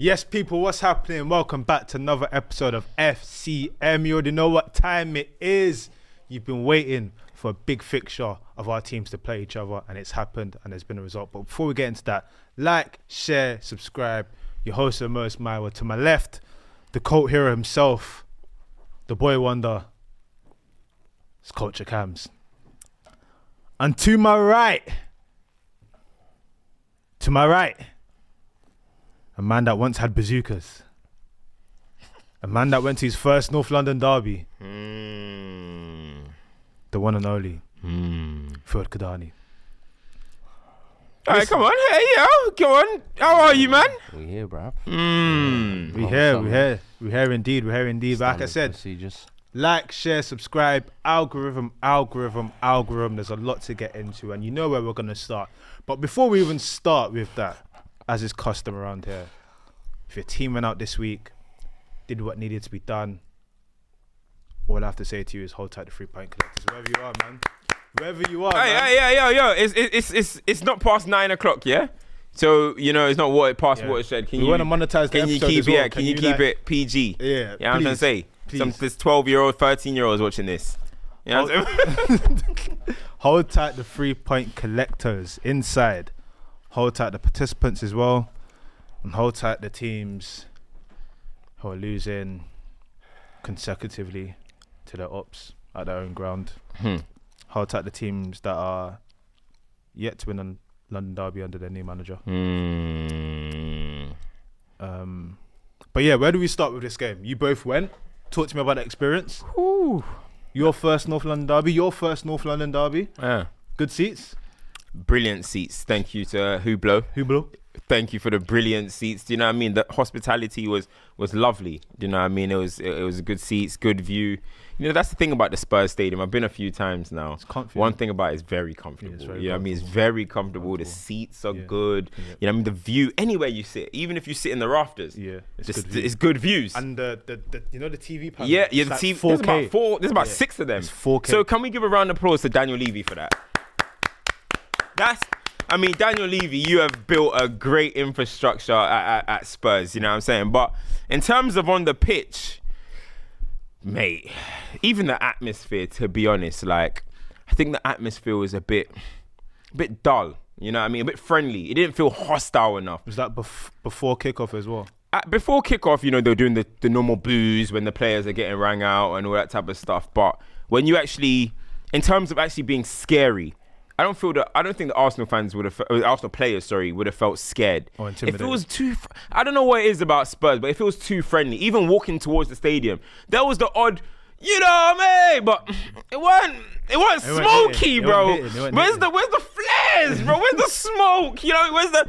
Yes, people, what's happening? Welcome back to another episode of FCM. You already know what time it is. You've been waiting for a big fixture of our teams to play each other, and it's happened, and there's been a result. But before we get into that, like, share, subscribe. Your host of Most Mile. To my left, the cult hero himself, the boy wonder, it's Culture Cams. And to my right, a man that once had bazookas. A man that went to his first North London derby. The one and only. Fuad Kadani. Alright, come on. Hey, yo. Go on. How are you, man? We here, bruv. We here indeed. But like I said, procedures. like, share, subscribe, algorithm. There's a lot to get into, and you know where we're going to start. But before we even start with that, as is custom around here, if your team went out this week, did what needed to be done, all I have to say to you is hold tight the 3-point collectors. Wherever you are, man. Wherever you are, man. Yo. It's not past 9 o'clock, yeah? So, you know, it's not past watershed. We want to monetize the episode as well. Can you keep it PG? Yeah, You know what I'm trying to say? Please. There's 12-year-olds, 13-year-olds watching this. You know what I'm saying? Hold tight the 3-point collectors inside. Hold tight the participants as well. And hold tight the teams who are losing consecutively to their ops at their own ground. Hold tight the teams that are yet to win a London derby under their new manager. But yeah, where do we start with this game? You both went. Talk to me about the experience. Ooh. Your first North London derby. Yeah. Good seats. Brilliant seats. Thank you to Hublot. Thank you for the brilliant seats. Do you know what I mean? The hospitality was lovely. Do you know what I mean? It was good seats, good view. You know, that's the thing about the Spurs Stadium. I've been a few times now. It's comfy. One thing about it is very comfortable. Yeah, you know what I mean? It's very comfortable. The seats are good. Yeah. You know what I mean? The view, anywhere you sit, even if you sit in the rafters, it's good views. And the you know the TV panel? Yeah, the like TV. 4K. There's about 6 of them. It's 4K. So can we give a round of applause to Daniel Levy for that? Daniel Levy, you have built a great infrastructure at Spurs, you know what I'm saying? But in terms of on the pitch, mate, even the atmosphere, to be honest, like, I think the atmosphere was a bit dull, you know what I mean? A bit friendly. It didn't feel hostile enough. Was that before kickoff as well? Before kickoff, you know, they were doing the normal boos when the players are getting rang out and all that type of stuff. But when you actually, in terms of actually being scary, I don't think the Arsenal fans Arsenal players would have felt scared. Or intimidated. If it was too, I don't know what it is about Spurs, but if it was too friendly, even walking towards the stadium, there was the odd, you know what I mean? But it wasn't smoky, bro. Where's the flares, bro? Where's the smoke? You know, where's the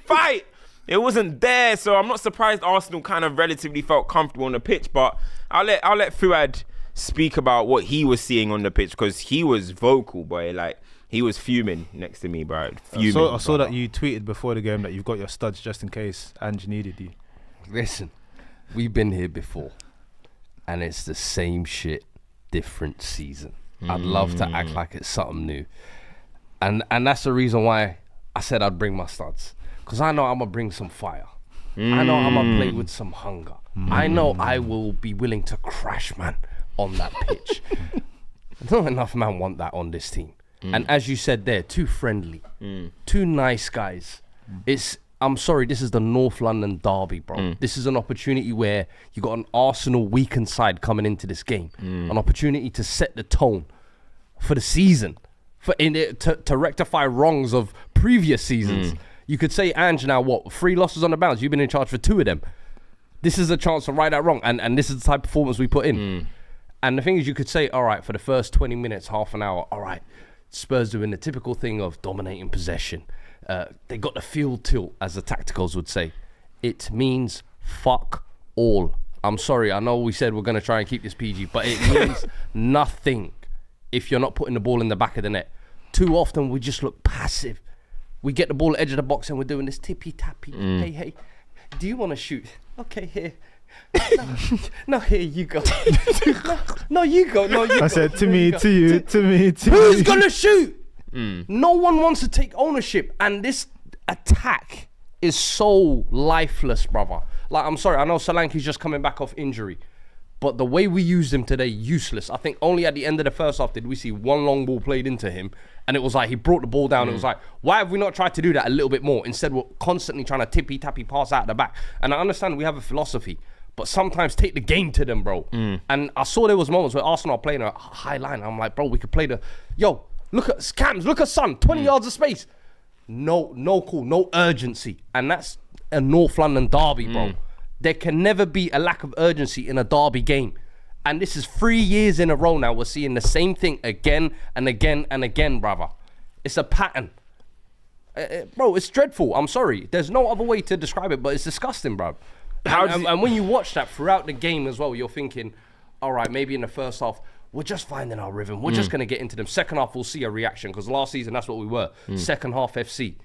fight? It wasn't there, so I'm not surprised Arsenal kind of relatively felt comfortable on the pitch. But I'll let Fuad speak about what he was seeing on the pitch, because he was vocal, boy. Like, he was fuming next to me, bro. I saw that you tweeted before the game that you've got your studs just in case Ange needed you. Listen, we've been here before, and it's the same shit, different season. I'd love to act like it's something new, and that's the reason why I said I'd bring my studs, because I know I'm gonna bring some fire. I know I'm gonna play with some hunger. I know I will be willing to crash, man, on that pitch. Not enough man want that on this team. And as you said there, too friendly, too nice guys. I'm sorry, this is the North London derby, bro. This is an opportunity where you got an Arsenal weakened side coming into this game. An opportunity to set the tone for the season, to rectify wrongs of previous seasons. You could say, Ange, now 3 losses on the bounce? You've been in charge for 2 of them. This is a chance to right that wrong, and this is the type of performance we put in. And the thing is, you could say, all right, for the first 20 minutes, half an hour, all right, Spurs doing the typical thing of dominating possession. They got the field tilt, as the tacticals would say. It means fuck all. I'm sorry, I know we said we're going to try and keep this PG, but it means nothing if you're not putting the ball in the back of the net. Too often we just look passive. We get the ball at the edge of the box and we're doing this tippy-tappy. Hey, do you want to shoot? Okay, here. No, here you go. No, you go. I said to me, to you. Who's gonna shoot? No one wants to take ownership, and this attack is so lifeless, brother. Like, I'm sorry, I know Solanke's just coming back off injury, but the way we used him today, useless. I think only at the end of the first half did we see one long ball played into him, and it was like he brought the ball down. It was like, why have we not tried to do that a little bit more? Instead, we're constantly trying to tippy-tappy pass out the back. And I understand we have a philosophy, but sometimes take the game to them, bro. And I saw there was moments where Arsenal are playing a high line. I'm like, bro, we could play look at Cams, look at Son, 20 yards of space. No call, no urgency. And that's a North London derby, bro. There can never be a lack of urgency in a derby game. And this is 3 years in a row now. We're seeing the same thing again and again and again, brother. It's a pattern. Bro, it's dreadful. I'm sorry. There's no other way to describe it, but it's disgusting, bro. And when you watch that throughout the game as well, you're thinking, all right, maybe in the first half, we're just finding our rhythm. We're just going to get into them. Second half, we'll see a reaction, because last season, that's what we were. Second half FC.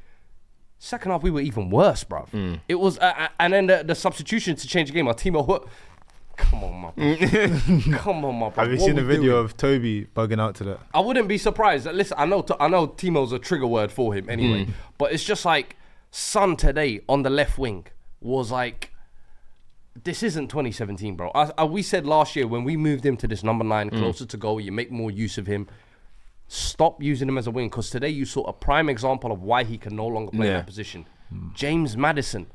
Second half, we were even worse, bruv. It was, and then the substitution to change the game, our team, come on, my come on, my bro. Have you seen the video of Toby bugging out to that? I wouldn't be surprised. Listen, I know Timo's a trigger word for him anyway, but it's just like, Son today on the left wing was like, this isn't 2017, bro. We said last year when we moved him to this number 9, closer to goal, you make more use of him. Stop using him as a wing, because today you saw a prime example of why he can no longer play in that position. James Maddison,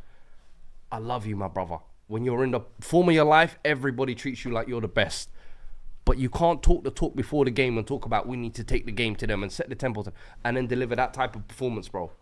I love you, my brother. When you're in the form of your life, everybody treats you like you're the best. But you can't talk the talk before the game and talk about we need to take the game to them and set the tempo and then deliver that type of performance, bro.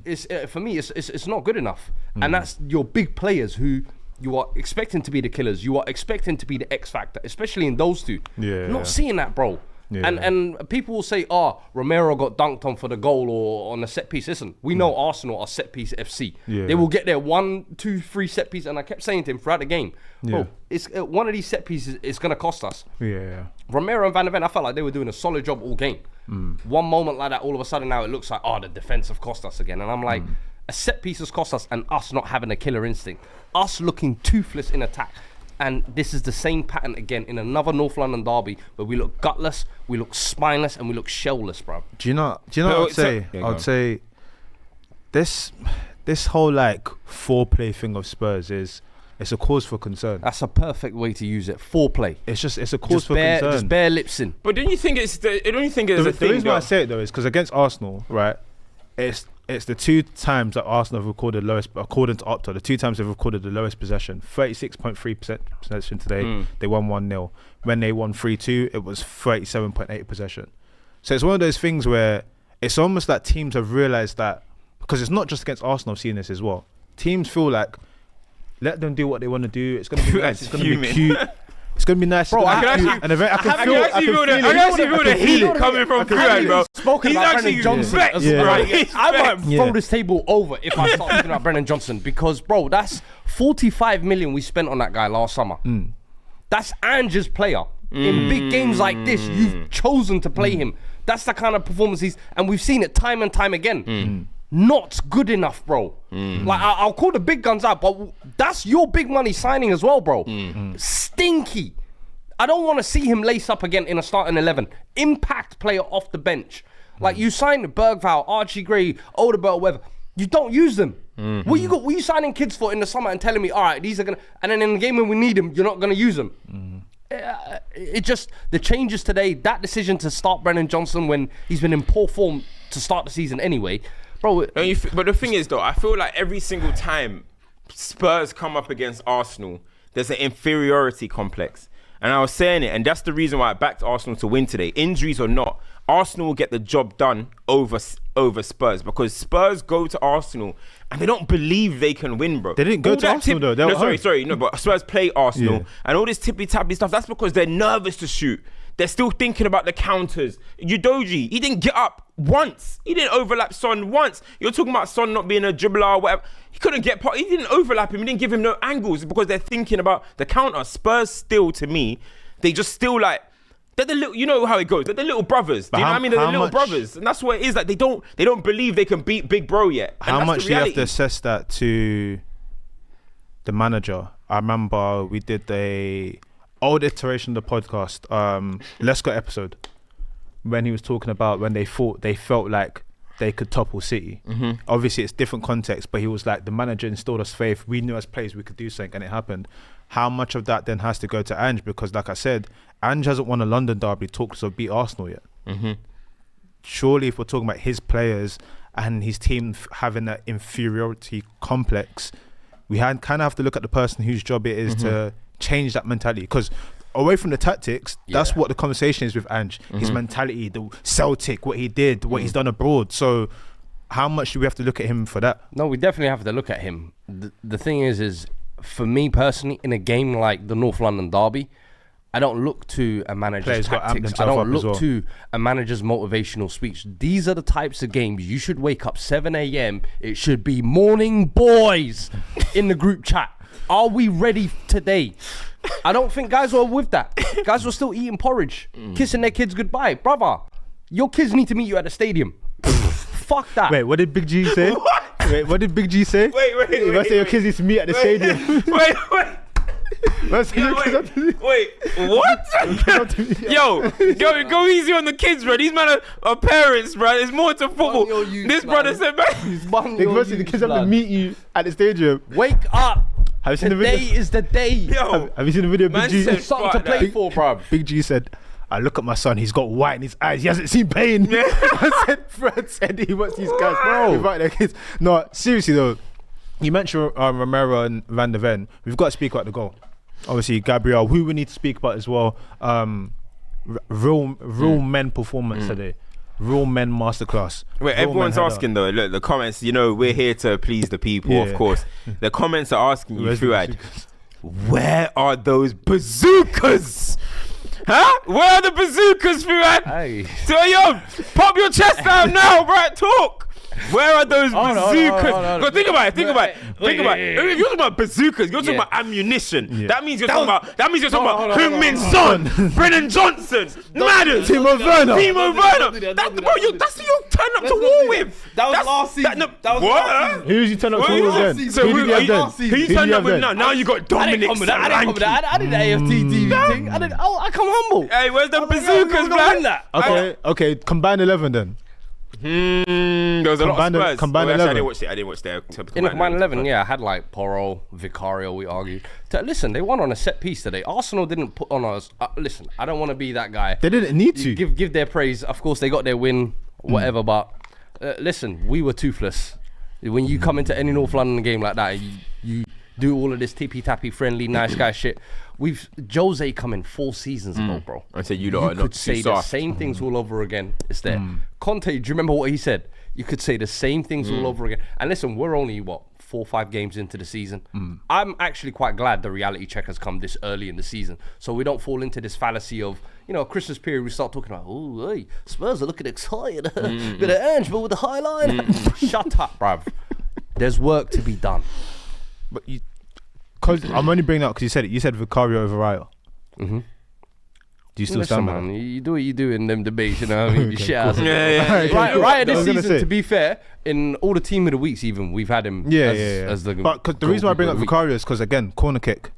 It's for me, it's not good enough. And that's your big players who you are expecting to be the killers. You are expecting to be the X factor, especially in those two. Not seeing that, bro. And people will say, Romero got dunked on for the goal or on a set piece. Listen, we know Arsenal are set piece FC. They will get their 1, 2, 3 set piece, and I kept saying to him throughout the game, bro, it's one of these set pieces is going to cost us. Romero and Van der Ven, I felt like they were doing a solid job all game. One moment like that, all of a sudden now it looks like, the defense have cost us again. And I'm like, a set piece has cost us, and us not having a killer instinct. Us looking toothless in attack. And this is the same pattern again in another North London derby where we look gutless, we look spineless, and we look shellless, bro. Do you know what I'd say? I'd say this whole like foreplay thing of Spurs it's a cause for concern. That's a perfect way to use it. Foreplay. It's a cause for concern. Just bare lips in. But don't you think it's a thing? The reason why I say it though is because against Arsenal, right? It's the 2 times that Arsenal have recorded lowest, according to Opta, the 2 times they've recorded the lowest possession. 36.3% possession today. They won 1-0. When they won 3-2, it was 37.8 possession. So it's one of those things where it's almost like teams have realised that, because it's not just against Arsenal, I've seen this as well. Teams feel like, let them do what they want to do. It's going to be nice. It's going to be cute. It's going to be nice. Bro, I can feel the heat coming from Fuad, bro. Spoken He's about actually Brennan Johnson. I might throw this table over if I start talking about Brennan Johnson, because, bro, that's 45 million we spent on that guy last summer. That's Ange's player. In big games like this, you've chosen to play him. That's the kind of performance and we've seen it time and time again. Not good enough, bro. Like, I'll call the big guns out, but that's your big money signing as well, bro. Stinky. I don't want to see him lace up again in a starting 11. Impact player off the bench. Like, you signed Bergvall, Archie Gray, Odegaard, whatever. You don't use them. What you signing kids for in the summer and telling me, all right, these are going to... And then in the game when we need them, you're not going to use them. It just... The changes today, that decision to start Brennan Johnson when he's been in poor form to start the season anyway... Bro, but the thing is, though, I feel like every single time Spurs come up against Arsenal, there's an inferiority complex. And I was saying it, and that's the reason why I backed Arsenal to win today. Injuries or not, Arsenal will get the job done over Spurs, because Spurs go to Arsenal and they don't believe they can win, bro. They didn't go to Arsenal, though. But Spurs play Arsenal and all this tippy-tappy stuff. That's because they're nervous to shoot. They're still thinking about the counters. Udogie, he didn't get up once. He didn't overlap Son once. You're talking about Son not being a dribbler or whatever. He couldn't get part. He didn't overlap him. He didn't give him no angles because they're thinking about the counter. Spurs still, to me, they just still like, they're the little, you know how it goes. They're the little brothers. Do you know what I mean? They're the little brothers. And that's what it is. Like, they don't believe they can beat Big Bro yet. And how much do you have to assess that to the manager? I remember we did the old iteration of the podcast, Let's Go episode, when he was talking about when they felt like they could topple City. Obviously, it's different context, but he was like, the manager instilled us faith. We knew as players we could do something, and it happened. How much of that then has to go to Ange? Because, like I said, Ange hasn't won a London derby, talks of beat Arsenal yet. Surely, if we're talking about his players and his team having that inferiority complex, we kind of have to look at the person whose job it is to change that mentality. Because away from the tactics, that's what the conversation is with Ange. His mentality, the Celtic, what he did, what he's done abroad. So how much do we have to look at him for that? No, we definitely have to look at him. The thing is for me personally, in a game like the North London derby, I don't look to a manager's tactics. I don't look to a manager's motivational speech. These are the types of games you should wake up 7 a.m. It should be morning boys in the group chat. Are we ready today? I don't think guys were with that. Guys were still eating porridge, kissing their kids goodbye. Brother, your kids need to meet you at the stadium. Fuck that. Wait, what did Big G say? Wait, what did Big G say? Wait. You say your kids need to meet at the stadium. Wait. Wait, what? Yo, go easy on the kids, bro. These men are parents, bro. There's more to football. This brother said, man. The kids have to meet you at the stadium. Wake up. Have you seen the video? Today is the day. Yo, have you seen the video? Big G said something to play for, bro. Big G said, I look at my son, he's got white in his eyes, he hasn't seen pain. I said, Fred said he wants these guys, bro. Invite their kids. No, seriously though, you mentioned Romero and Van de Ven. We've got to speak about the goal. Obviously, Gabriel, who we need to speak about as well. Real men performance today. Real men masterclass. Wait, Real everyone's asking though. Look, the comments. You know, we're here to please the people, of course. The comments are asking you, Fuad, where are those bazookas? Huh? Where are the bazookas, Fuad? Hey. So yo, pop your chest out now, right? Talk. Where are those bazookas? No. Think about it. If you're talking about bazookas, you're talking about ammunition. Yeah. That means you're talking about Heung-min Son, Brennan Johnson, Maddison, Timo Werner. That's who you turn up to war with. That was last season. What? Who did you turn up to war again? So Who did you have then? who you turned up with now? Now you got Dominic Solanke. I did the AFT TV thing. I come humble. Hey, where's the bazookas, man? Okay, combined 11 then. There was a lot of Spurs. Combined 11. I didn't watch their In the combined 11, yeah, I had like Porro, Vicario, we argued. Listen, they won on a set piece today. Arsenal didn't put on us. Listen, I don't want to be that guy. They didn't need to. Give their praise. Of course, they got their win, whatever, but listen, we were toothless. When you come into any North London game like that, you do all of this tippy-tappy, friendly, nice guy shit. Jose come in 4 seasons ago, bro. I said you could say the same things all over again. It's there. Conte, do you remember what he said? You could say the same things all over again. And listen, we're only 4 or 5 games into the season. I'm actually quite glad the reality check has come this early in the season, so we don't fall into this fallacy of, Christmas period we start talking about, oh, hey, Spurs are looking excited. Bit of Ange, but with the high line. Shut up, bruv. There's work to be done. But because I'm only bringing that because you said it. You said Vicario over Raya. Do you still stand by that? You do what you do in them debates, you know what I mean? You shit out. Right, this season, to be fair, in all the team of the weeks even, we've had him as the But cause the reason why I bring up Vicario is because, again, corner kick.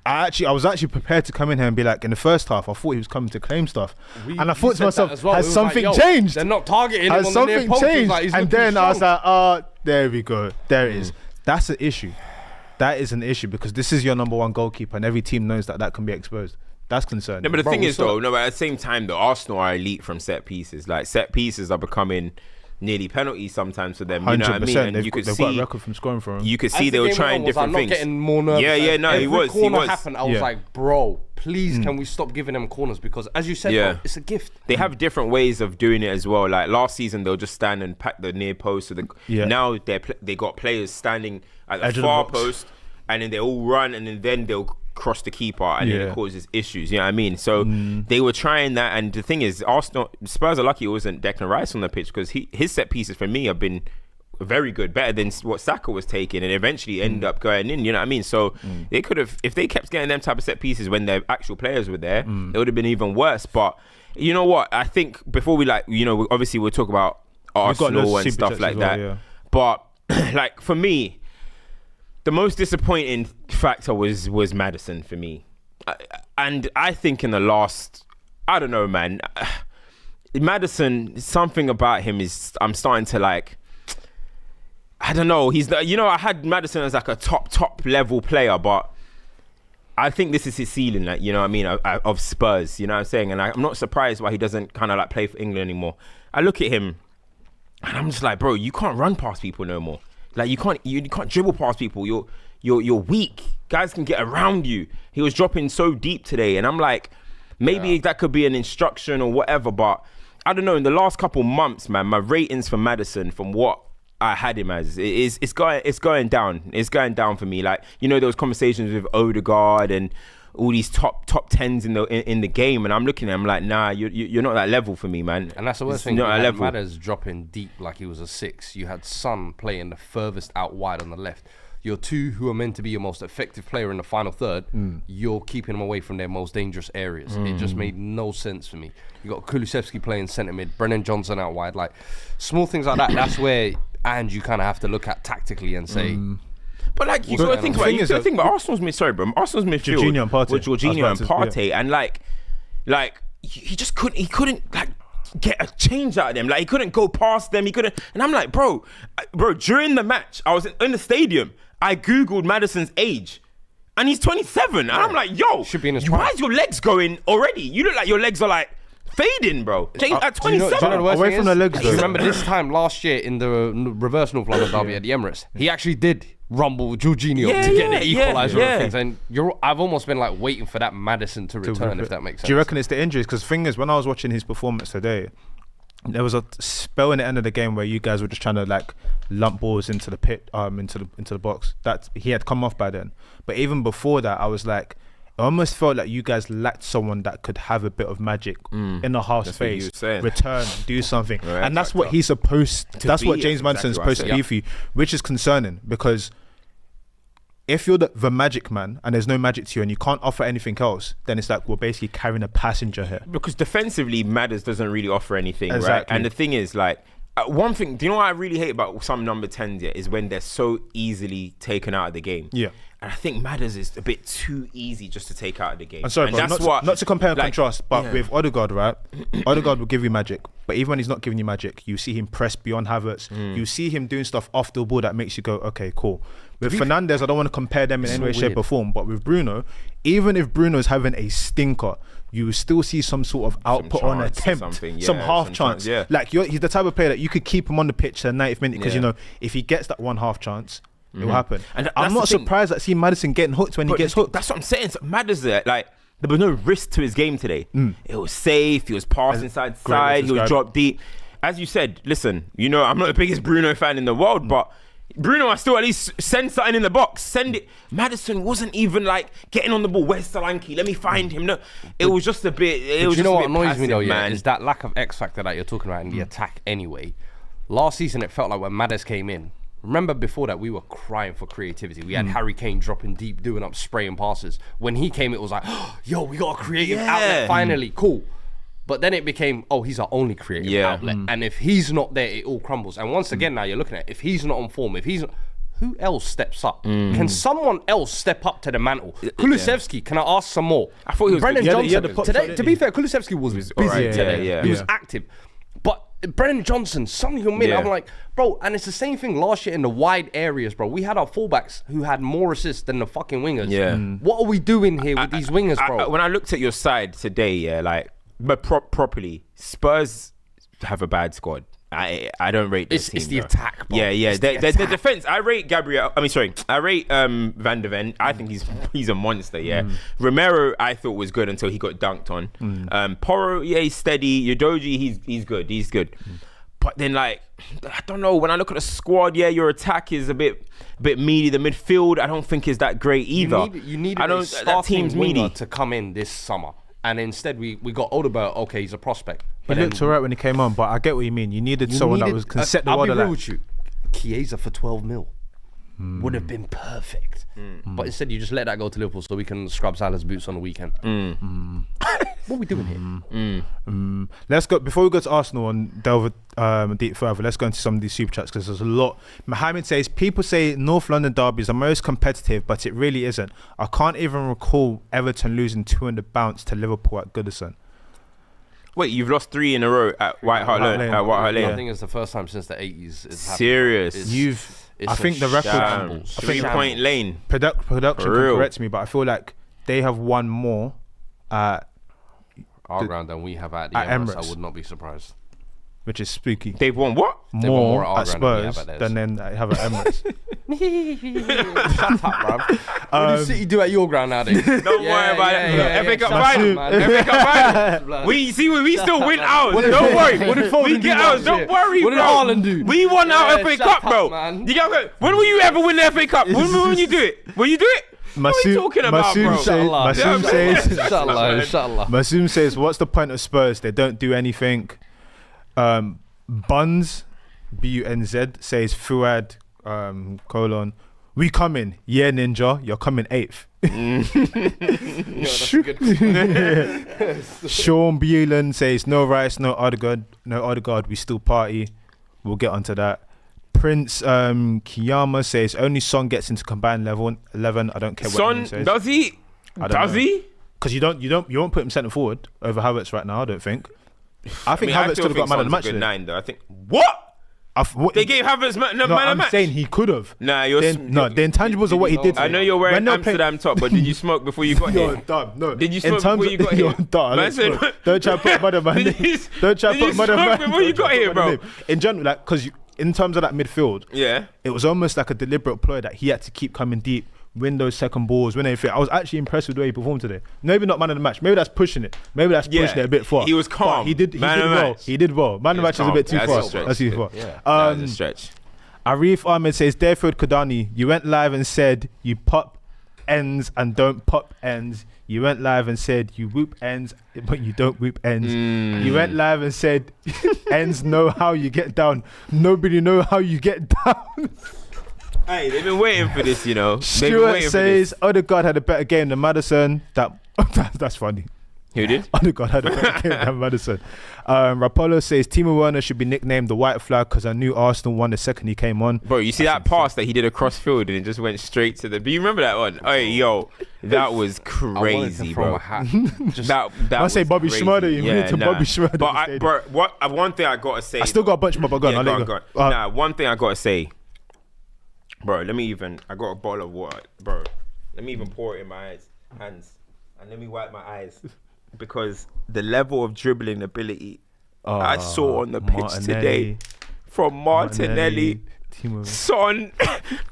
I was actually prepared to come in here and be like, in the first half, I thought he was coming to claim stuff. And I thought to myself, has something changed? They're not targeting him. Has something changed? And then I was like, there we go. There it is. That's an issue. That is an issue because this is your number 1 goalkeeper and every team knows that can be exposed. That's concerning. No, but the thing is though, at the same time, the Arsenal are elite from set pieces. Like set pieces are becoming nearly penalties sometimes for them. You know what I mean? And they've got a record from scoring for them. You could see they were trying different things. I'm not getting more nervous. Yeah, no, he was. Corner happened, I was like, bro, please can we stop giving them corners? Because as you said, bro, it's a gift. They have different ways of doing it as well. Like last season, they'll just stand and pack the near post. Now they got players standing at the far post, and then they all run, and then they'll cross the keeper, and then it causes issues. You know what I mean? So they were trying that, and the thing is, Spurs are lucky it wasn't Declan Rice on the pitch because his set pieces for me have been very good, better than what Saka was taking, and eventually ended up going in. You know what I mean? So they could have, if they kept getting them type of set pieces when their actual players were there, it would have been even worse. But you know what? I think before we obviously we'll talk about Arsenal and stuff like that. But like for me, the most disappointing factor was Maddison for me. And I think in the last, I don't know, man. Maddison, something about him is I'm starting to like. I don't know. I had Maddison as like a top level player, but I think this is his ceiling. Like, you know what I mean, of Spurs. You know what I'm saying, and I'm not surprised why he doesn't kind of like play for England anymore. I look at him, and I'm just like, bro, you can't run past people no more. Like you can't dribble past people. You're weak. Guys can get around you. He was dropping so deep today, and I'm like, maybe that could be an instruction or whatever, but I don't know. In the last couple months, man, my ratings for Maddison from what I had him as it's going down. It's going down for me. Like, you know, there was conversations with Odegaard and all these top tens in the game, and I'm looking at him like, nah, you're not that level for me, man. And that's the worst thing. You had Madders dropping deep like he was a 6. You had Son playing the furthest out wide on the left. Your 2 who are meant to be your most effective player in the final third, you're keeping them away from their most dangerous areas. It just made no sense for me. You got Kulusevski playing centre mid, Brennan Johnson out wide, like small things like that. That's where you kind of have to look at tactically and say. But like you got to think about Arsenal's midfield, bro. Arsenal's midfield with Jorginho and Partey, and like he just couldn't like get a change out of them. Like he couldn't go past them. He couldn't, and I'm like, bro. During the match, I was in the stadium. I googled Maddison's age, and he's 27. And I'm like, yo, should be in his why is your legs going already? You look like your legs are like fading, bro. At 27. Do you know away from the legs. You remember this time last year in the reverse North London derby at the Emirates, he actually did rumble Jorginho to get the equaliser and things. And I've almost been like waiting for that Maddison to return, if that makes sense. Do you reckon it's the injuries? Because the thing is, when I was watching his performance today, there was a spell in the end of the game where you guys were just trying to like lump balls into the pit, into the box. That he had come off by then. But even before that, I was like, I almost felt like you guys lacked someone that could have a bit of magic in the half space, return, do something, and that's what he's supposed. That's what James Maddison's supposed to be for you, which is concerning because if you're the magic man and there's no magic to you and you can't offer anything else, then it's like we're basically carrying a passenger here. Because defensively, Madders doesn't really offer anything, exactly. Right? And the thing is, like, one thing, do you know what I really hate about some number 10s is when they're so easily taken out of the game. Yeah. And I think Madders is a bit too easy just to take out of the game. I'm sorry, and bro, that's not to compare and contrast, but with Odegaard, right? Odegaard will give you magic, but even when he's not giving you magic, you see him press beyond Havertz. You see him doing stuff off the ball that makes you go, okay, cool. With Fernandes, I don't want to compare them in any way, shape or form, but with Bruno, even if Bruno's having a stinker, you will still see some sort of output on attempt, some half chance. Like he's the type of player that you could keep him on the pitch at 90th minute because you know if he gets that one half chance, it will happen. And I'm not surprised at seeing Maddison getting hooked when he gets hooked. That's what I'm saying. So Maddison, like there was no risk to his game today. It was safe. He was passing side to side. He was dropped deep. As you said, listen, you know I'm not the biggest Bruno fan in the world, but Bruno, I still at least send something in the box. Send it. Maddison wasn't even like getting on the ball. Where's Solanke? Let me find him. No, it was just a bit. You know what annoys me though, man, is that lack of X factor that you're talking about in the attack. Anyway, last season it felt like when Maddison came in. Remember before that we were crying for creativity. We had Harry Kane dropping deep, doing up, spraying passes. When he came, it was like, oh, yo, we got a creative outlet finally. Cool. But then it became, oh, he's our only creative outlet. And if he's not there, it all crumbles. And once again, now you're looking at, if he's not on form, if he's not, who else steps up? Can someone else step up to the mantle? Kulusevski, can I ask some more? I thought he was Brennan Johnson. Today, to be fair, Kulusevski was busy today. He was active. But Brennan Johnson, Son Heung-min, I'm like, bro, and it's the same thing last year in the wide areas, bro. We had our fullbacks who had more assists than the fucking wingers. What are we doing here with these wingers, bro? When I looked at your side today, but properly, Spurs have a bad squad. I don't rate this team. It's the attack, bro. The defense. I rate Gabriel. I rate Van de Ven. I think he's a monster. Romero, I thought was good until he got dunked on. Porro, he's steady. Udogie, he's good. But then I don't know. When I look at the squad, your attack is a bit meaty. The midfield, I don't think is that great either. You need a starting winger to come in this summer. And instead, we got Odegaard. Okay, he's a prospect. He looked alright when he came on, but I get what you mean. You needed someone that can set the water. I'll be real with you. Chiesa for 12 mil would have been perfect. But instead, you just let that go to Liverpool so we can scrub Salah's boots on the weekend. What are we doing here? Let's go, before we go to Arsenal and delve deep further, let's go into some of these super chats because there's a lot. Mohammed says, people say North London derbies are most competitive, but it really isn't. I can't even recall Everton losing 200 bounce to Liverpool at Goodison. Wait, you've lost 3 in a row at White Hart Lane. At White Hart Lane. I think it's the first time since the 80s. It's serious. It's I think the record. 3-point lane. Production can correct me, but I feel like they have won more at our ground than we have at the Emirates. I would not be surprised. Which is spooky. They've won what? More at Spurs than they have at Emirates. Shut up, bruv. What does City do at your ground nowadays? Don't worry about it. FA Cup final. We still win ours. Don't worry. We get ours. Don't worry, bro. What did Haaland do? We won our FA Cup, bro. When will you ever win the FA Cup? When you do it? Will you do it? What are you talking about, bro? Masoom says, what's the point of Spurs? They don't do anything. Buns, B-U-N-Z, says Fuad, we coming. Yeah, Ninja, you're coming 8th. Sean Buelan says, no Rice, no Odegaard, we still party. We'll get onto that. Prince Kiyama says, only Son gets into combined level 11. I don't care what Son says. Does he? Does he? Because you won't put him centre forward over Havertz right now, I don't think. I think Havertz could have got man of the match. 9 though. I think what? They gave Havertz man of the match. I'm saying he could have. Nah, the intangibles of what he did. I know you're wearing Amsterdam top, but did you smoke before you got here? You're dumb. No. Did you smoke before you got here? Don't try to put mother man. Don't try to put mother man before you got here, bro. In general, like, because in terms of that midfield, yeah, it was almost like a deliberate ploy that he had to keep coming deep, win those second balls, win everything. I was actually impressed with the way he performed today. Maybe not man of the match. Maybe that's pushing it. Maybe that's pushing it a bit far. He was calm. But he did well. He did well. Man of the match is a bit too far. That's too far. That's a stretch. Arif Ahmed says, Deerfield Kodani, you went live and said you pop ends and don't pop ends. You went live and said you whoop ends, but you don't whoop ends. You went live and said ends know how you get down. Nobody know how you get down. Hey, they've been waiting for this, you know. Stuart says Odegaard had a better game than Maddison. That's funny. Who did? Odegaard had a better game than Maddison. Rapolo says Timo Werner should be nicknamed the White Flag because I knew Arsenal won the second he came on. Bro, you see that pass that he did across field and it just went straight to the... Do you remember that one? Oh, yo, that was crazy, bro. I say Bobby Schmurder. You moved to Bobby Schmurder. But one thing I got to say... I still got a bunch more, but go on. One thing I got to say... Bro, I got a bottle of water, bro. Let me even pour it in my hands and let me wipe my eyes because the level of dribbling ability I saw on the pitch today from Martinelli, Son,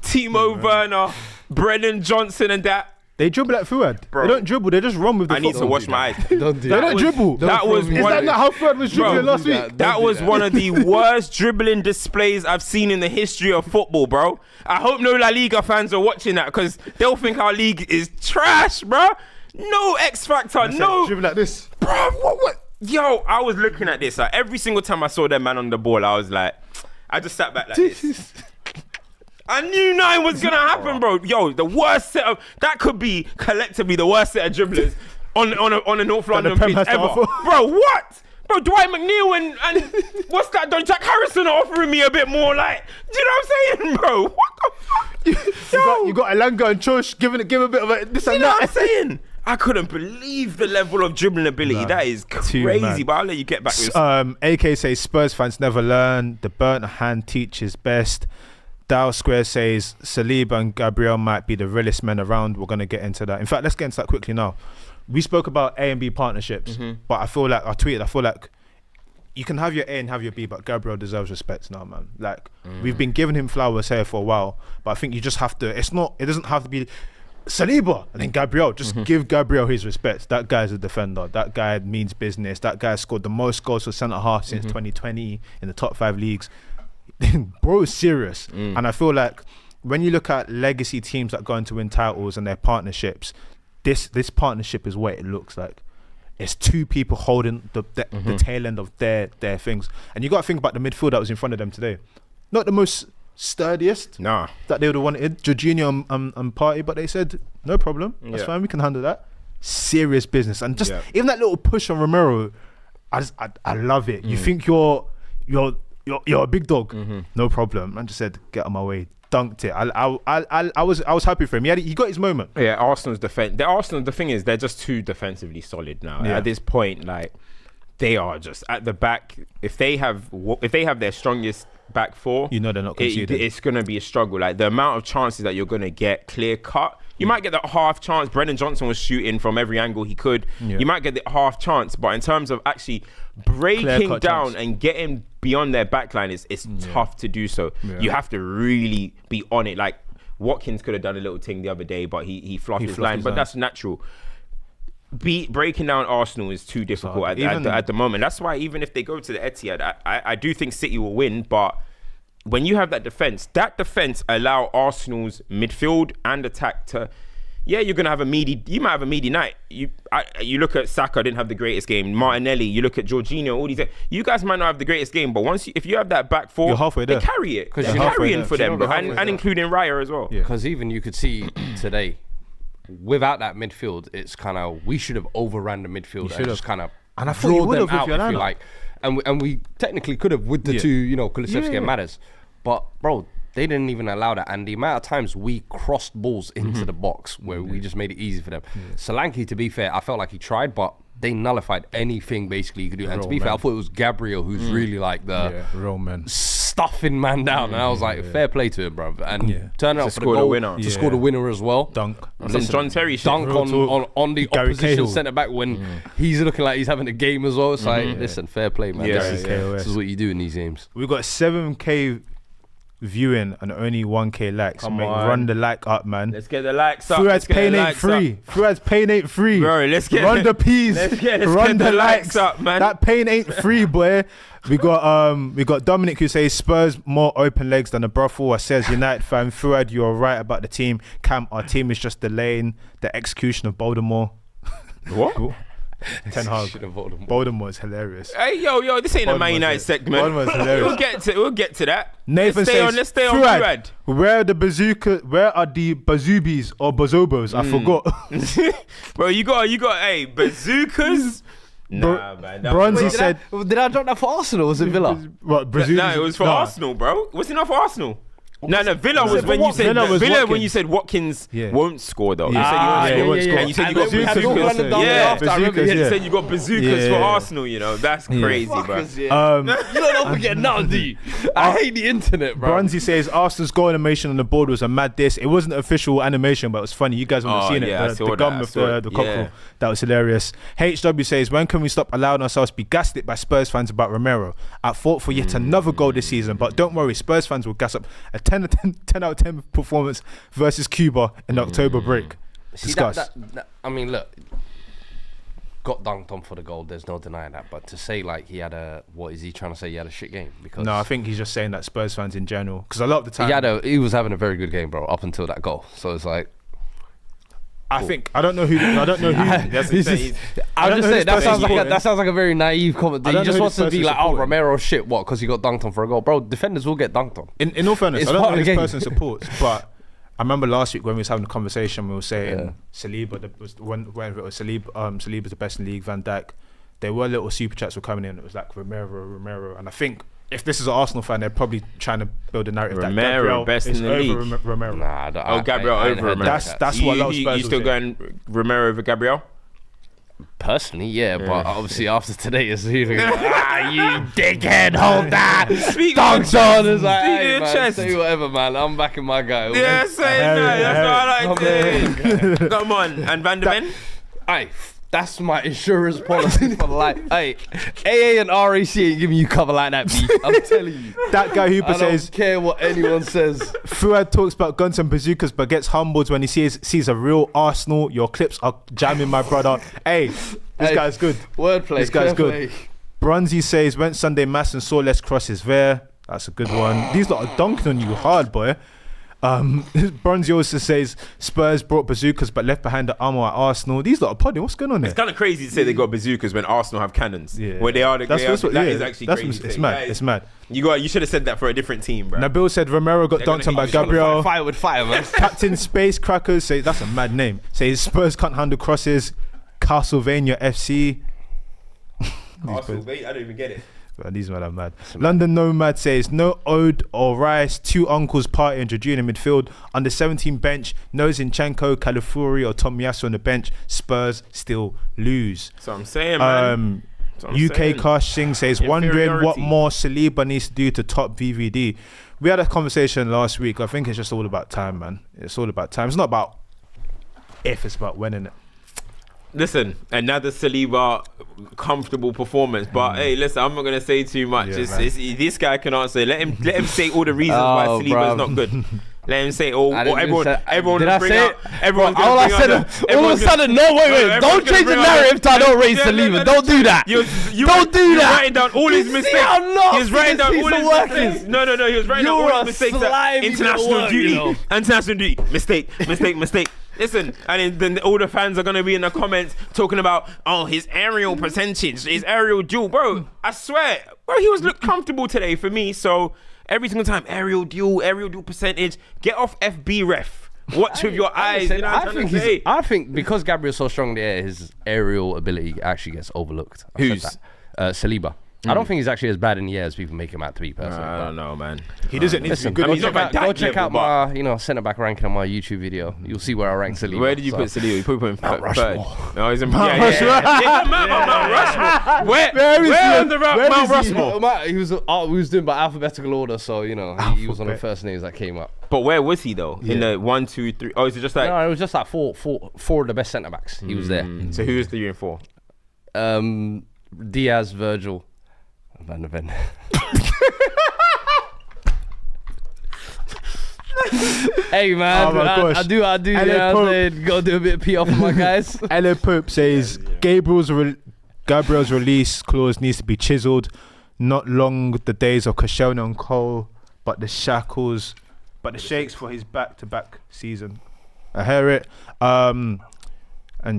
Timo Werner, Brennan Johnson and that. They dribble like Fuad. Bro. They don't dribble, they just run with the I need to wash my eyes. They don't dribble. Is that not how Fuad was dribbling last week? That was one of the worst dribbling displays I've seen in the history of football, bro. I hope no La Liga fans are watching that because they'll think our league is trash, bro. No X Factor, no. Dribble like this. Bro, what? Yo, I was looking at this. Like, every single time I saw that man on the ball, I was like, I just sat back like this. I knew 9 was going to happen, bro. Yo, the worst set of... That could be collectively the worst set of dribblers on a North London pitch ever. Bro, what? Bro, Dwight McNeil and what's that? Don Jack Harrison are offering me a bit more, like... Do you know what I'm saying, bro? What the fuck? You got Elanga and Chosh giving a bit of a... This and that. You know what I'm saying? I couldn't believe the level of dribbling ability. That is crazy, but I'll let you get back with AK says Spurs fans never learn. The burnt hand teaches best. Dow Square says Saliba and Gabriel might be the realest men around. We're going to get into that. In fact, let's get into that quickly now. We spoke about A and B partnerships, but I feel like you can have your A and have your B, but Gabriel deserves respect now, man. Like, we've been giving him flowers here for a while, but I think you just have to, it doesn't have to be Saliba and then Gabriel. Just give Gabriel his respect. That guy's a defender. That guy means business. That guy scored the most goals for centre-half since 2020 in the top 5 leagues. Bro is serious. And I feel like when you look at legacy teams that go on to win titles and their partnerships, this partnership is what it looks like. It's 2 people holding the tail end of their things. And you got to think about the midfield that was in front of them today. Not the most sturdiest that they would have wanted, Jorginho and Partey, but they said no problem, that's fine, we can handle that. Serious business. And just even that little push on Romero, I love it. You think you're a big dog, no problem. Man just said get on my way, dunked it. I was happy for him. He got his moment. Arsenal's defense. The thing is, they're just too defensively solid now. At this point, like, they are just at the back. If they have their strongest back four, they're not conceding. It's going to be a struggle. Like the amount of chances that you're going to get clear cut. You might get that half chance. Brennan Johnson was shooting from every angle he could. Yeah. You might get the half chance, but in terms of actually breaking down and getting beyond their backline, it's tough to do so. Yeah. You have to really be on it. Like Watkins could have done a little thing the other day, but he fluffed his line. But that's natural. Breaking down Arsenal is too difficult at the moment. That's why even if they go to the Etihad, I do think City will win, but when you have that defense allow Arsenal's midfield and attack to, you're gonna have you might have a meaty night. You look at Saka, didn't have the greatest game. Martinelli, you look at Jorginho, all these. You guys might not have the greatest game, but if you have that back four, you're halfway there. They carry it because you're carrying for them, and including Raya as well. Because even you could see today, without that midfield, it's kind of we should have overran the midfield and just kind of draw them out if you like. And we technically could have with the two, Kulusevski and Maddison. But, bro, they didn't even allow that. And the amount of times we crossed balls into the box where we just made it easy for them. Solanke, to be fair, I felt like he tried, but they nullified anything basically you could do. And to be fair, I thought it was Gabriel who's really like the real man stuffing man down. And I was like, fair play to him, bro. And turning out for the goal to score the winner as well. Dunk. Some John Terry shit. Dunk on the opposition centre back when he's looking like he's having a game as well. It's like, listen, fair play, man. This is what you do in these games. We've got 7K viewing and only 1K likes. Run the like up, man. Let's get the likes up. Fuad's pain ain't free. Fuad's pain ain't free. Bro, let's get run the peas. Let's get the likes up, man. That pain ain't free, boy. We got Dominic who says Spurs more open legs than a brothel. Says United fan. Fuad, you're right about the team. Cam, our team is just delaying the execution of Baltimore. What? Ten Hag. Baltimore is hilarious. Hey, yo, this ain't a Man United segment. Baltimore is hilarious. We'll get to that. Nathan let's stay on Fuad. Where are the bazoobies or bazobos? I forgot. Bro, you got bazookas. Nah, man. Bronzy said. Did I drop that for Arsenal? Was it Villa? What? No, it was for Arsenal, bro. Was it not for Arsenal? No, Villa was when you said Villa when you said Watkins won't score though. You said he won't score. And you said you got bazookas. I remember you said you got bazookas for Arsenal. That's crazy, bro. You don't forget nothing, do you? I hate the internet, bro. Bronzy says Arsenal's goal animation on the board was a mad diss. It wasn't official animation, but it was funny. You guys wouldn't have seen it. The gum with the cockerel. That was hilarious. HW says, when can we stop allowing ourselves to be gaslit by Spurs fans about Romero? I fought for yet another goal this season, but don't worry, Spurs fans will gas up a 10 out of 10 performance versus Cuba in the October break. Discuss. I mean, look, got dunked on for the goal. There's no denying that. But to say like he had what is he trying to say? He had a shit game? Because no, I think he's just saying that Spurs fans in general. Because a lot of the time, he was having a very good game, bro, up until that goal. So it's like. I don't know who. I'm just saying that sounds like a very naive comment. He just wants to be like, oh, Romero shit, what? Because he got dunked on for a goal, bro. Defenders will get dunked on. In all fairness, I don't know who this person supports, but I remember last week when we was having a conversation, we were saying Saliba Saliba's the best in the league. Van Dijk. There were little super chats were coming in. It was like Romero, and I think. If this is an Arsenal fan, they're probably trying to build a narrative that Gabriel best in the league. Romero. Nah, Gabriel over Romero. That's what a lot of Spurs you still going Romero over Gabriel? Personally, yeah, but obviously after today, it's even you dickhead, hold that. Dunks on is like, hey, man, say whatever, man. I'm backing my guy. Yeah, say that. That's what I like to. Come on, and Van der Ven. Aye. That's my insurance policy for life. Hey, AA and RAC ain't giving you cover like that, B. I'm telling you. That guy Hooper says, I don't care what anyone says. Fuad talks about guns and bazookas, but gets humbled when he sees a real Arsenal. Your clips are jamming, my brother. Hey, this guy's good. Wordplay. This guy's good. Bronzy says, went Sunday mass and saw less crosses there. That's a good one. These lot are dunking on you hard, boy. Bronzy also says Spurs brought bazookas but left behind the armour at Arsenal. These lot are podding. What's going on there? It's kind of crazy to say they got bazookas when Arsenal have cannons. Yeah. Where they are. That is actually crazy. It's mad. It's mad. You should have said that for a different team, bro. Nabil said Romero got dunked on by Gabriel. Fire with fire, man. Captain Space Crackers say that's a mad name. Says Spurs can't handle crosses. Castlevania FC. Castlevania, I don't even get it. These men are mad. London Nomad says no Ode or Rice, two uncles party in Georgina midfield. Under 17 bench, no Zinchenko, Calafuri or Tomiyasu on the bench. Spurs still lose. So I'm saying, man. UK Cash Singh says, wondering what more Saliba needs to do to top VVD. We had a conversation last week. I think it's just all about time, man. It's all about time. It's not about if, it's about when, innit? Listen, another Saliba comfortable performance. But hey, listen, I'm not gonna say too much. This guy can answer. Let him say all the reasons why Saliba is not good. Let him say, everyone. Did I say it? Everyone. All I said, all of a sudden, no, wait. Don't change the narrative to I don't raise Saliba. Don't do that. Don't do that. Writing down all his mistakes. He's writing down all his mistakes. No. He was writing down all his mistakes. International duty. Mistake. Listen, and then all the fans are going to be in the comments talking about, his aerial percentage, his aerial duel. Bro, I swear, he was look comfortable today for me. So every single time, aerial duel percentage, get off FB ref. Watch with your eyes. You know what I'm trying to say? I think because Gabriel's so strong in the air, his aerial ability actually gets overlooked. Who's? Saliba. I don't think he's actually as bad in the air as people make him out to be, personally. I don't know, man. He doesn't need to be good. Go check out my, centre-back ranking on my YouTube video. You'll see where I rank Saliba. Where did you put Saliba? You put him Mount Rushmore. No, he's in Mount Rushmore. Mount Rushmore. Where on the Mount Rushmore? He was doing by alphabetical order, so, he was one of the first names that came up. But where was he, though? In the 1, 2, 3? Oh, is it just like... No, it was just like four of the best centre-backs. He was there. So who was 3 and 4? Diaz, Virgil, Van der Ven. Hey man, I do. Go do a bit of PR for my guys. Ella Pope says Gabriel's release clause needs to be chiseled. Not long the days of Koscielny and Cole, but the shakes for his back-to-back season. I hear it. And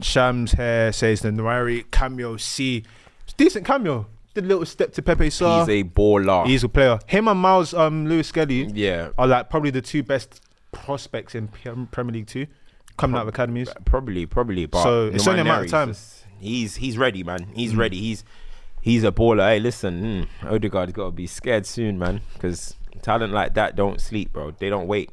Shams here says the Nwari cameo C. It's decent cameo. Did a little step to Pepe Sarr. He's a baller. He's a player. Him and Miles Lewis Skelly are like probably the two best prospects in Premier League 2 coming out of academies. Probably. But so it's only a matter of time. He's ready, man. He's ready. He's a baller. Hey, listen, Odegaard's got to be scared soon, man, because talent like that don't sleep, bro. They don't wait.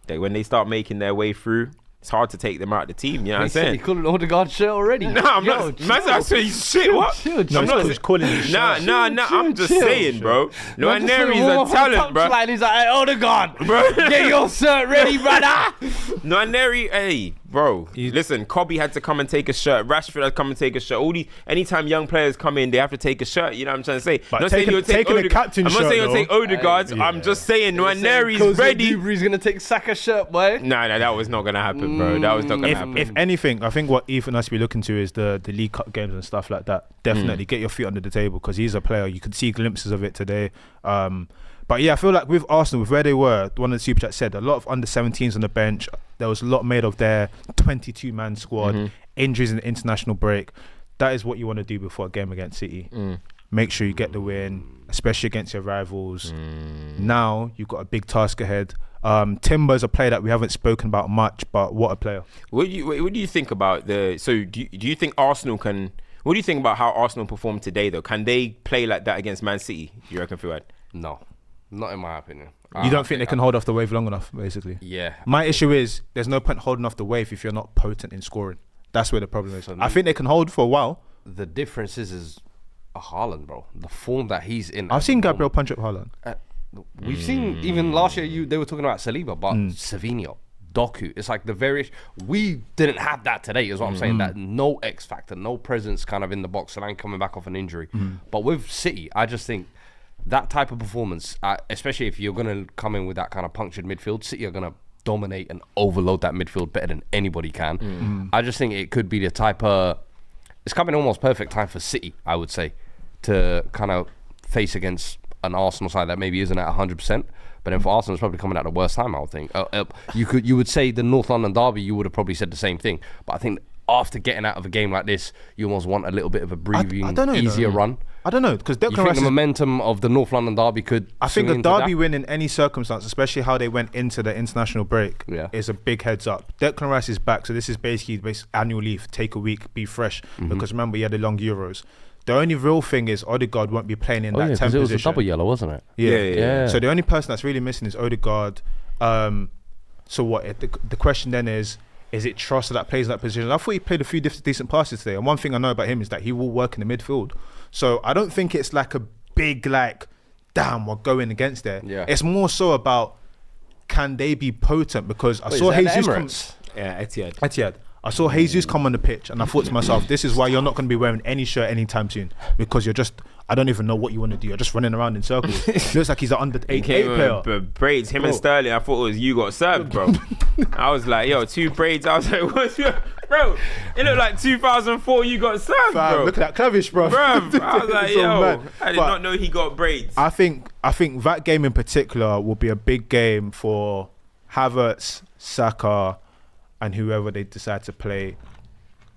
When they start making their way through, it's hard to take them out of the team. You know what I'm saying? He called an Odegaard shit already. No, I'm not. Man, I said shit. What? I'm not calling him shit. Nah. I'm just saying, bro. Nwaneri's a talent, bro. He's like, hey, Odegaard, bro, get your shirt ready, brother. Nwaneri, hey, bro. Listen, Kobe had to come and take a shirt. Rashford had to come and take a shirt. Anytime young players come in, they have to take a shirt. You know what I'm trying to say? But I'm not saying you'll take Odegaard's. I'm just saying Nwaneri's ready. He's gonna take Saka's shirt, boy. Nah, that was not gonna happen, bro. That was not gonna happen. If anything, I think what Ethan has to be looking to is the League Cup games and stuff like that. Definitely get your feet under the table because he's a player. You could see glimpses of it today. But yeah, I feel like with Arsenal, with where they were, one of the Super Chats said, a lot of under-17s on the bench. There was a lot made of their 22-man squad, injuries in the international break. That is what you want to do before a game against City. Make sure you get the win, especially against your rivals. Now, you've got a big task ahead. Timber's a player that we haven't spoken about much, but what a player. What do you think about do you think Arsenal can... What do you think about how Arsenal performed today, though? Can they play like that against Man City, you reckon, Fuad? No. Not in my opinion. You don't think they can hold off the wave long enough, basically? Yeah. My issue is there's no point holding off the wave if you're not potent in scoring. That's where the problem is. I think they can hold for a while. The difference is a Haaland, bro. The form that he's in. I've seen Gabriel punch up Haaland. We've seen, even last year, they were talking about Saliba, but Savinho, Doku. It's like we didn't have that today, is what I'm saying. That no X factor, no presence kind of in the box, and I'm coming back off an injury. But with City, I just think that type of performance, especially if you're going to come in with that kind of punctured midfield, City are going to dominate and overload that midfield better than anybody can. I just think it could be the type of... It's coming almost perfect time for City, I would say, to kind of face against an Arsenal side that maybe isn't at 100%. But then for Arsenal, it's probably coming at the worst time, I would think. You would say the North London derby, you would have probably said the same thing. But I think after getting out of a game like this, you almost want a little bit of a breathing, easier run. I don't know, because you think the momentum of the North London derby could... I think the derby win in any circumstance, especially how they went into the international break, is a big heads up. Declan Rice is back, so this is basically annual leave. Take a week, be fresh. Because remember, he had the long Euros. The only real thing is Odegaard won't be playing in that 10 position. It was a double yellow, wasn't it? Yeah. So the only person that's really missing is Odegaard. So what? The question then is Is it trust that plays in that position? I thought he played a few decent passes today. And one thing I know about him is that he will work in the midfield. So I don't think it's like a big, like, damn, we're going against there. Yeah. It's more so about, can they be potent? Because I saw Jesus come. Yeah, Etihad. I saw Jesus come on the pitch and I thought to myself, this is why you're not going to be wearing any shirt anytime soon, because you're just, I don't even know what you want to do. You're just running around in circles. Looks like he's an under 8 player. Braids, him and Sterling, I thought it was you got served, bro. I was like, yo, 2 braids. I was like, what's your... Bro, it looked like 2004 you got served, bro. Look at that clavish, bro. I was like, yo, I did not know he got braids. I think that game in particular will be a big game for Havertz, Saka, and whoever they decide to play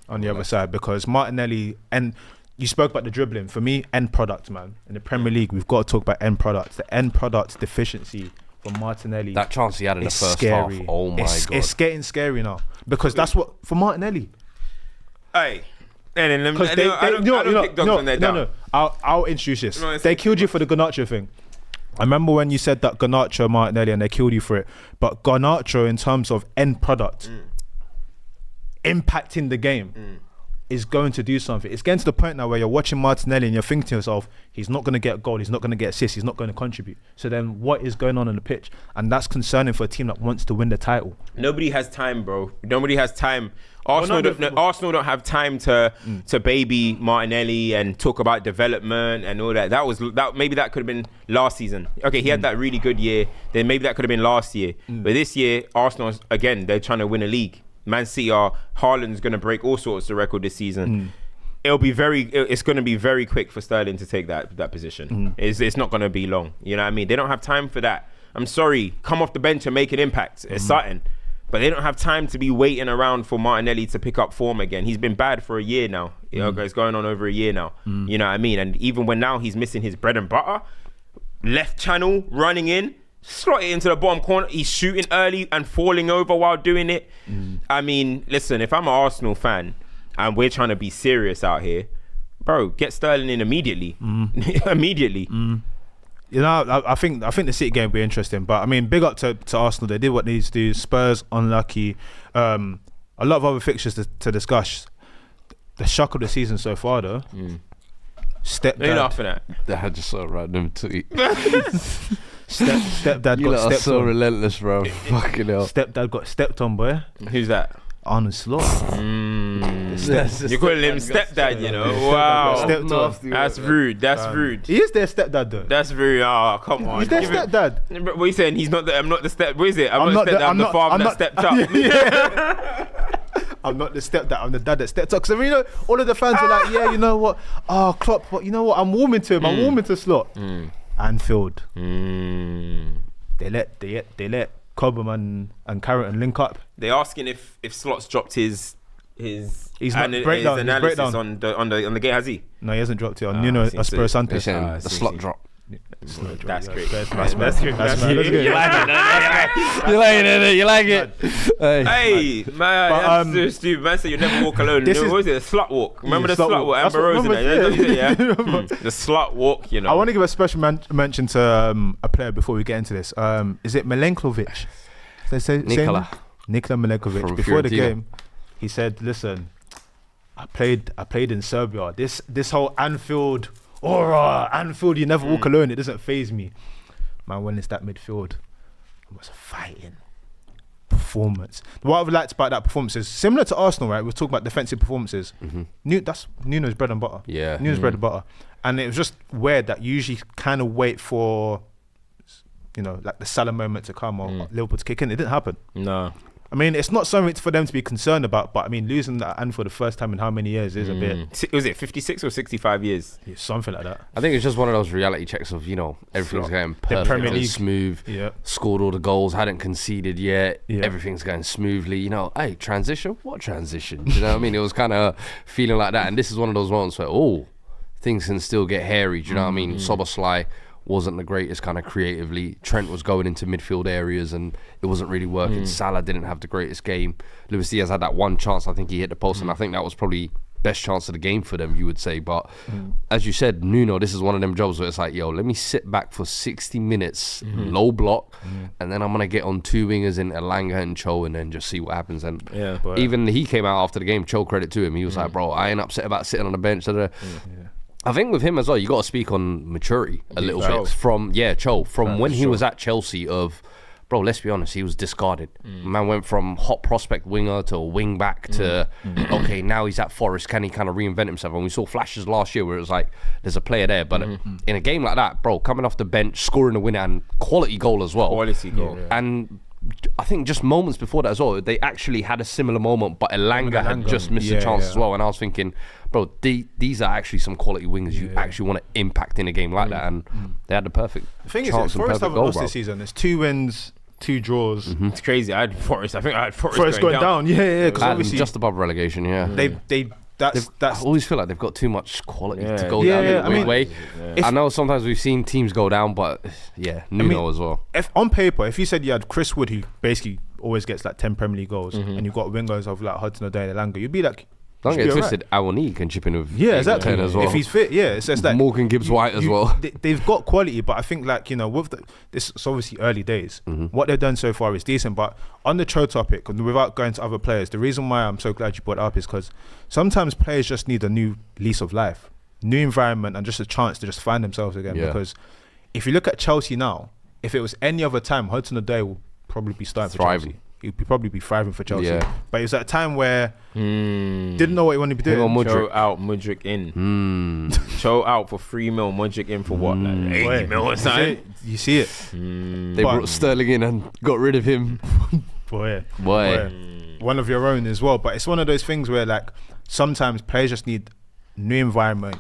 on the other side, because Martinelli, and you spoke about the dribbling. For me, end product, man. In the Premier League, we've got to talk about end products. The end product deficiency for Martinelli. That chance he had in the first half. Oh my God. It's getting scary now, because that's what for Martinelli. Hey. And I don't pick dogs on their down. No. I'll introduce this. No, they killed you for the Garnacho thing. I remember when you said that Garnacho, Martinelli, and they killed you for it. But Garnacho, in terms of end product, impacting the game, is going to do something. It's getting to the point now where you're watching Martinelli and you're thinking to yourself, he's not going to get a goal, he's not going to get assists, he's not going to contribute. So then what is going on the pitch? And that's concerning for a team that wants to win the title. Nobody has time, bro. Nobody has time. Arsenal don't have time to baby Martinelli and talk about development and all that. Maybe that could have been last season. Okay, he had that really good year. Then maybe that could have been last year. But this year, Arsenal, again, they're trying to win a league. Man City Haaland's going to break all sorts of record this season. It's going to be very quick for Sterling to take that position. It's not going to be long. You know what I mean? They don't have time for that. I'm sorry, come off the bench and make an impact. It's something. But they don't have time to be waiting around for Martinelli to pick up form again. He's been bad for a year now. You know, it's going on over a year now. You know what I mean? And even when now he's missing his bread and butter, left channel, running in, slot it into the bottom corner. He's shooting early and falling over while doing it. I mean, listen, if I'm an Arsenal fan and we're trying to be serious out here, bro, get Sterling in immediately. Immediately. You know, I think the City game will be interesting. But I mean, big up to Arsenal. They did what they need to do. Spurs, unlucky. A lot of other fixtures to discuss. The shock of the season so far, though. Stepdad. What are you laughing at? That just so random tweet. Stepdad you got stepped so on. relentless, bro. Fucking hell. Stepdad got stepped on, boy. Who's that? Arnold Slot. You're calling him stepdad, you know? Wow. That's rude. That's rude. He is their stepdad, though. That's very. Oh, come on. He's their stepdad. What are you saying? He's not. I'm not the step. What is it? I'm not the stepdad. I'm the father that stepped up. Yeah. I'm not the stepdad. I'm the dad that stepped up. Because you know, all of the fans are like, yeah, you know what? Oh, Klopp. But you know what? I'm warming to him. I'm warming to Slot. Anfield. They let Cobham and Carrington link up. They're asking if Slot's dropped his breakdown on the game, has he? No, he hasn't dropped it on. Espero Santos. The slot drop. That's great. That's good. You like it. Hey, man, that's stupid. Man said you never walk alone. What was it? A slut walk. Remember the slut walk? Amber Rose in it. The slut walk, you know. I want to give a special mention to a player before we get into this. Is it Milenkovic? Nikola Milenkovic. Before the game, he said, listen, I played in Serbia. This whole Anfield, Anfield, you never walk alone. It doesn't faze me. Man, when it's that midfield, it was a fighting performance. What I've liked about that performance is similar to Arsenal, right? We're talking about defensive performances. That's Nuno's bread and butter. Yeah. Nuno's bread and butter. And it was just weird that you usually kind of wait for, you know, like the Salah moment to come or Liverpool to kick in. It didn't happen. No. I mean, it's not something for them to be concerned about, but I mean, losing that Anfield for the first time in how many years is a bit. Was it 56 or 65 years? Yeah, something like that. I think it's just one of those reality checks of, you know, everything's going perfect and smooth. Yeah. Scored all the goals, hadn't conceded yet. Yeah. Everything's going smoothly. You know, hey, transition? What transition? Do you know what I mean? It was kind of feeling like that. And this is one of those moments where, things can still get hairy. Do you know what I mean? Szoboszlai wasn't the greatest kind of creatively. Trent was going into midfield areas and it wasn't really working. Salah didn't have the greatest game. Luis Diaz had that one chance. I think he hit the post and I think that was probably best chance of the game for them, you would say. But as you said, Nuno, this is one of them jobs where it's like, yo, let me sit back for 60 minutes, low block, and then I'm going to get on 2 wingers in Elanga and Cho and then just see what happens. And even he came out after the game, Cho, credit to him. He was like, bro, I ain't upset about sitting on the bench. I think with him as well, you got to speak on maturity a little bit from when he was at Chelsea of, bro, let's be honest, he was discarded. Man went from hot prospect winger to wing back to, okay, now he's at Forest. Can he kind of reinvent himself? And we saw flashes last year where it was like, there's a player there. But in a game like that, bro, coming off the bench, scoring a winner and quality goal as well. Quality goal. And I think just moments before that as well, they actually had a similar moment, but Elanga had just missed a chance as well. And I was thinking, bro, these are actually some quality wingers you actually want to impact in a game like that. And they had the perfect chance and Forest perfect haven't goal, lost bro. this season. There's 2 wins, 2 draws. It's crazy. I had Forest. I think I had Forest going down. Yeah. Because obviously just above relegation. Yeah, that's I always feel like they've got too much quality to go Yeah, down yeah, in a weird way. I know sometimes we've seen teams go down, but Nuno as well. If on paper, if you said you had Chris Wood, who basically always gets like 10 Premier League goals, and you've got wingers of like Hudson-Odoi and Elanga, you'd be like, don't get twisted. Awani can chip in with exactly 10 as well. If he's fit, it's just like Morgan Gibbs-White as well. They've got quality, but I think like, you know, with this is obviously early days. What they've done so far is decent. But on the Cho topic, and without going to other players, the reason why I'm so glad you brought it up is because sometimes players just need a new lease of life, new environment, and just a chance to just find themselves again. Because if you look at Chelsea now, if it was any other time, Hudson-Odoi will probably be starting for Chelsea. He'd probably be thriving for Chelsea. But it was at a time where didn't know what he wanted to be doing. Cho out, Mudryk in. Cho out for 3 mil, Mudryk in for what? Like 80 mil or something? You see it. They brought Sterling in and got rid of him. Boy. One of your own as well. But it's one of those things where like sometimes players just need new environment.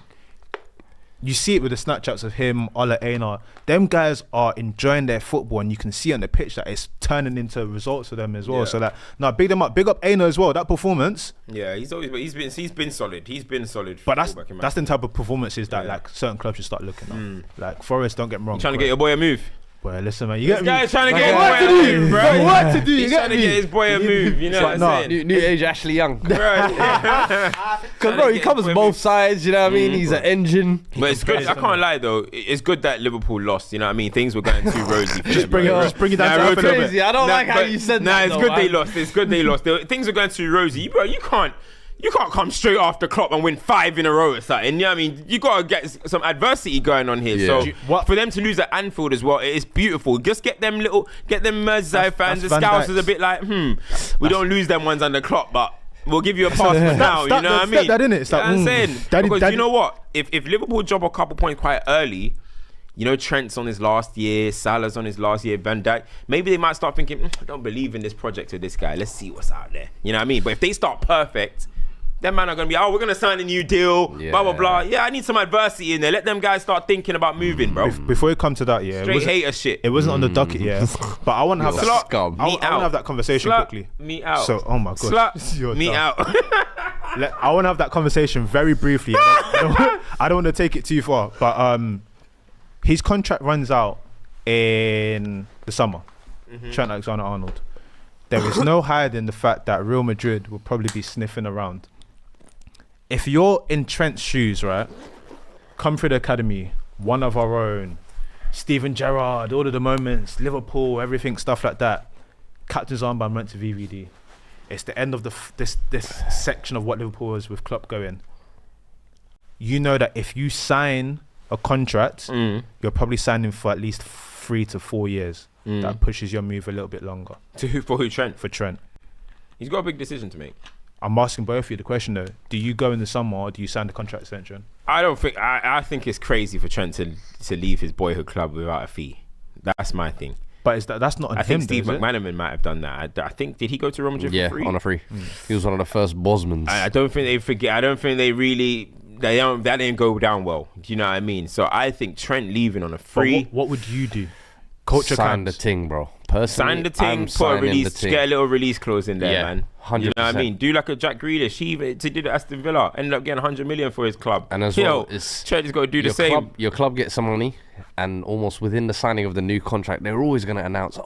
You see it with the Snapchats of him, Ola Aina. Them guys are enjoying their football, and you can see on the pitch that it's turning into results for them as well. So that big them up, big up Aina as well. That performance. Yeah, he's been solid. He's been solid. But that's the type of performances that like certain clubs should start looking at. Like Forest, don't get me wrong. You trying to get your boy a move? Boy, listen, man. You get this guy's trying to get what his boy a move, bro. What to do? He's trying to get his boy a move. You know what I'm saying? New age Ashley Young. Right. Because bro, he covers both sides. You know what I mean? He's an engine. But it's good. I can't lie though. It's good that Liverpool lost. You know what I mean? Things were going too rosy. Just bring it down to earth a little bit. I don't like how you said that. Nah, it's good they lost. It's good they lost. Things were going too rosy. Bro, you can't come straight after Klopp and win 5 in a row or something. You know what I mean? You got to get some adversity going on here. So for them to lose at Anfield as well, it's beautiful. Just get them Merseyside fans and Scousers a bit like, we don't lose them ones under Klopp, but we'll give you a pass for now. You know what I mean? That in it. It's like, I'm saying, because you know what? If Liverpool drop a couple points quite early, you know, Trent's on his last year, Salah's on his last year, Van Dijk, maybe they might start thinking, I don't believe in this project with this guy. Let's see what's out there. You know what I mean? But if they start perfect, them man are going to be, we're going to sign a new deal, blah, blah, blah. Yeah, I need some adversity in there. Let them guys start thinking about moving, bro. Before we come to that, Straight hater shit. It wasn't on the docket, but I want to have that. I want to have that conversation quickly. Me out. So, oh my God. Me out. I want to have that conversation very briefly. I don't want to take it too far, but his contract runs out in the summer. Trent Alexander-Arnold. There is no hiding the fact that Real Madrid will probably be sniffing around. If you're in Trent's shoes, right, come through the academy, one of our own, Steven Gerrard, all of the moments, Liverpool, everything, stuff like that. Captain's armband went to VVD. It's the end of this section of what Liverpool is with Klopp going. You know that if you sign a contract, you're probably signing for at least 3 to 4 years. That pushes your move a little bit longer. For who, Trent? For Trent. He's got a big decision to make. I'm asking both of you the question though. Do you go in the summer or do you sign the contract extension? I think it's crazy for Trent to leave his boyhood club without a fee. That's my thing. But that's not on him. I think Steve McManaman might have done that. I think, did he go to Real Madrid for free? Yeah, on a free. He was one of the first Bosmans. I don't think they forget. I don't think they really. That didn't go down well. Do you know what I mean? So I think Trent leaving on a free. What would you do? Culture sign camps. the ting, bro. Personally, sign the thing, I'm put a signing release, the thing. get a little release clause in there, Yeah, man. 100%. You know what I mean? Do like a Jack Grealish. He did at Aston Villa, ended up getting 100 million for his club. And as you well, know, Church got to do the same. Your club gets some money, and almost within the signing of the new contract, they're always going to announce,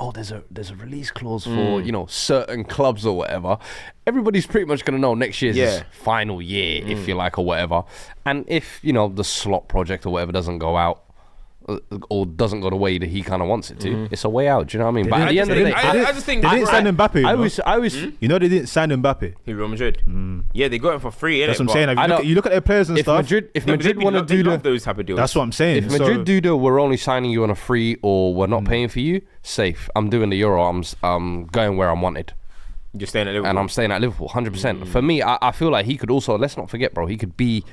there's a release clause for certain clubs or whatever. Everybody's pretty much going to know next year's his final year, if you like, or whatever. And if the slot project or whatever doesn't go out, or doesn't go the way that he kind of wants it to, it's a way out. Do you know what I mean? But at the end of the day, I just think they didn't sign Mbappe. I was. They didn't sign Mbappe. Real Madrid. Yeah, they got him for free. That's what I'm saying. You look at their players and stuff. If Madrid want to do those type of deals, that's what I'm saying. If Madrid do the we're only signing you on a free or we're not paying for you, safe. I'm doing the Euro. I'm going where I'm wanted. You're staying at Liverpool, and I'm staying at Liverpool, 100%. For me, I feel like he could also. Let's not forget, bro. He could be.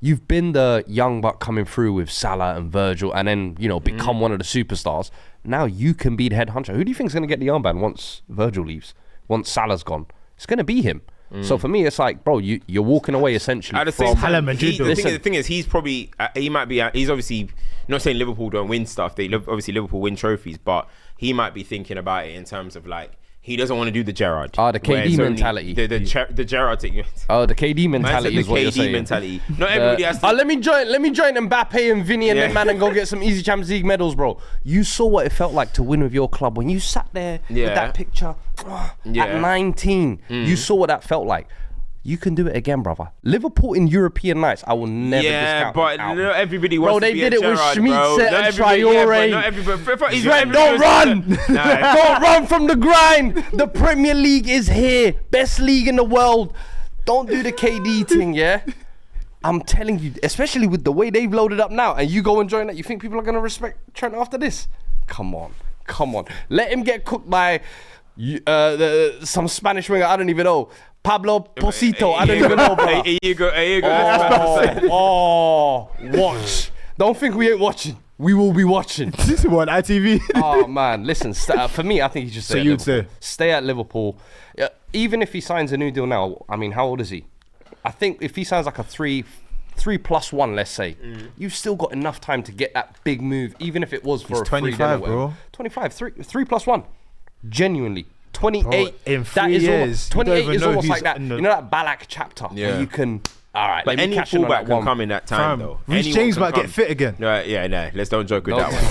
You've been the young buck coming through with Salah and Virgil, and then become one of the superstars. Now you can be the head honcho. Who do you think's going to get the armband once Virgil leaves? Once Salah's gone, it's going to be him. So for me, it's like, bro, you're walking away essentially from Madrid. The thing is, he's probably he's obviously not saying Liverpool don't win stuff. Obviously Liverpool win trophies, but he might be thinking about it in terms of like. He doesn't want to do the Gerrard. The KD mentality. The Gerrard thing. The KD mentality is what you're saying. The KD mentality. Not everybody has to. Let me join Mbappe and Vinny and them man and go get some easy Champions League medals, bro. You saw what it felt like to win with your club when you sat there with that picture at 19. You saw what that felt like. You can do it again, brother. Liverpool in European nights, I will never discount. But not everybody wants to be they did it Gerrard, with Schmitz and Traore. Don't run! Don't run from the grind! The Premier League is here. Best league in the world. Don't do the KD thing, yeah? I'm telling you, especially with the way they've loaded up now, and you go and join that, you think people are going to respect Trent after this? Come on. Let him get cooked by some Spanish winger, I don't even know. Pablo Posito, I don't even know, bro. Here you go. Watch. Don't think we ain't watching. We will be watching. This is what ITV. Oh man, listen. For me, I think he just stay at Liverpool. Even if he signs a new deal now, I mean, how old is he? I think if he signs like a 3+1, let's say, you've still got enough time to get that big move, even if it was for a 25, bro. 25, 3+1. Genuinely. 28 bro, in 3 years. 28 is almost like that. You know that Balak chapter where you can. All right, but any fullback can come in that time though. Reece James might get fit again. No, let's don't joke with that one.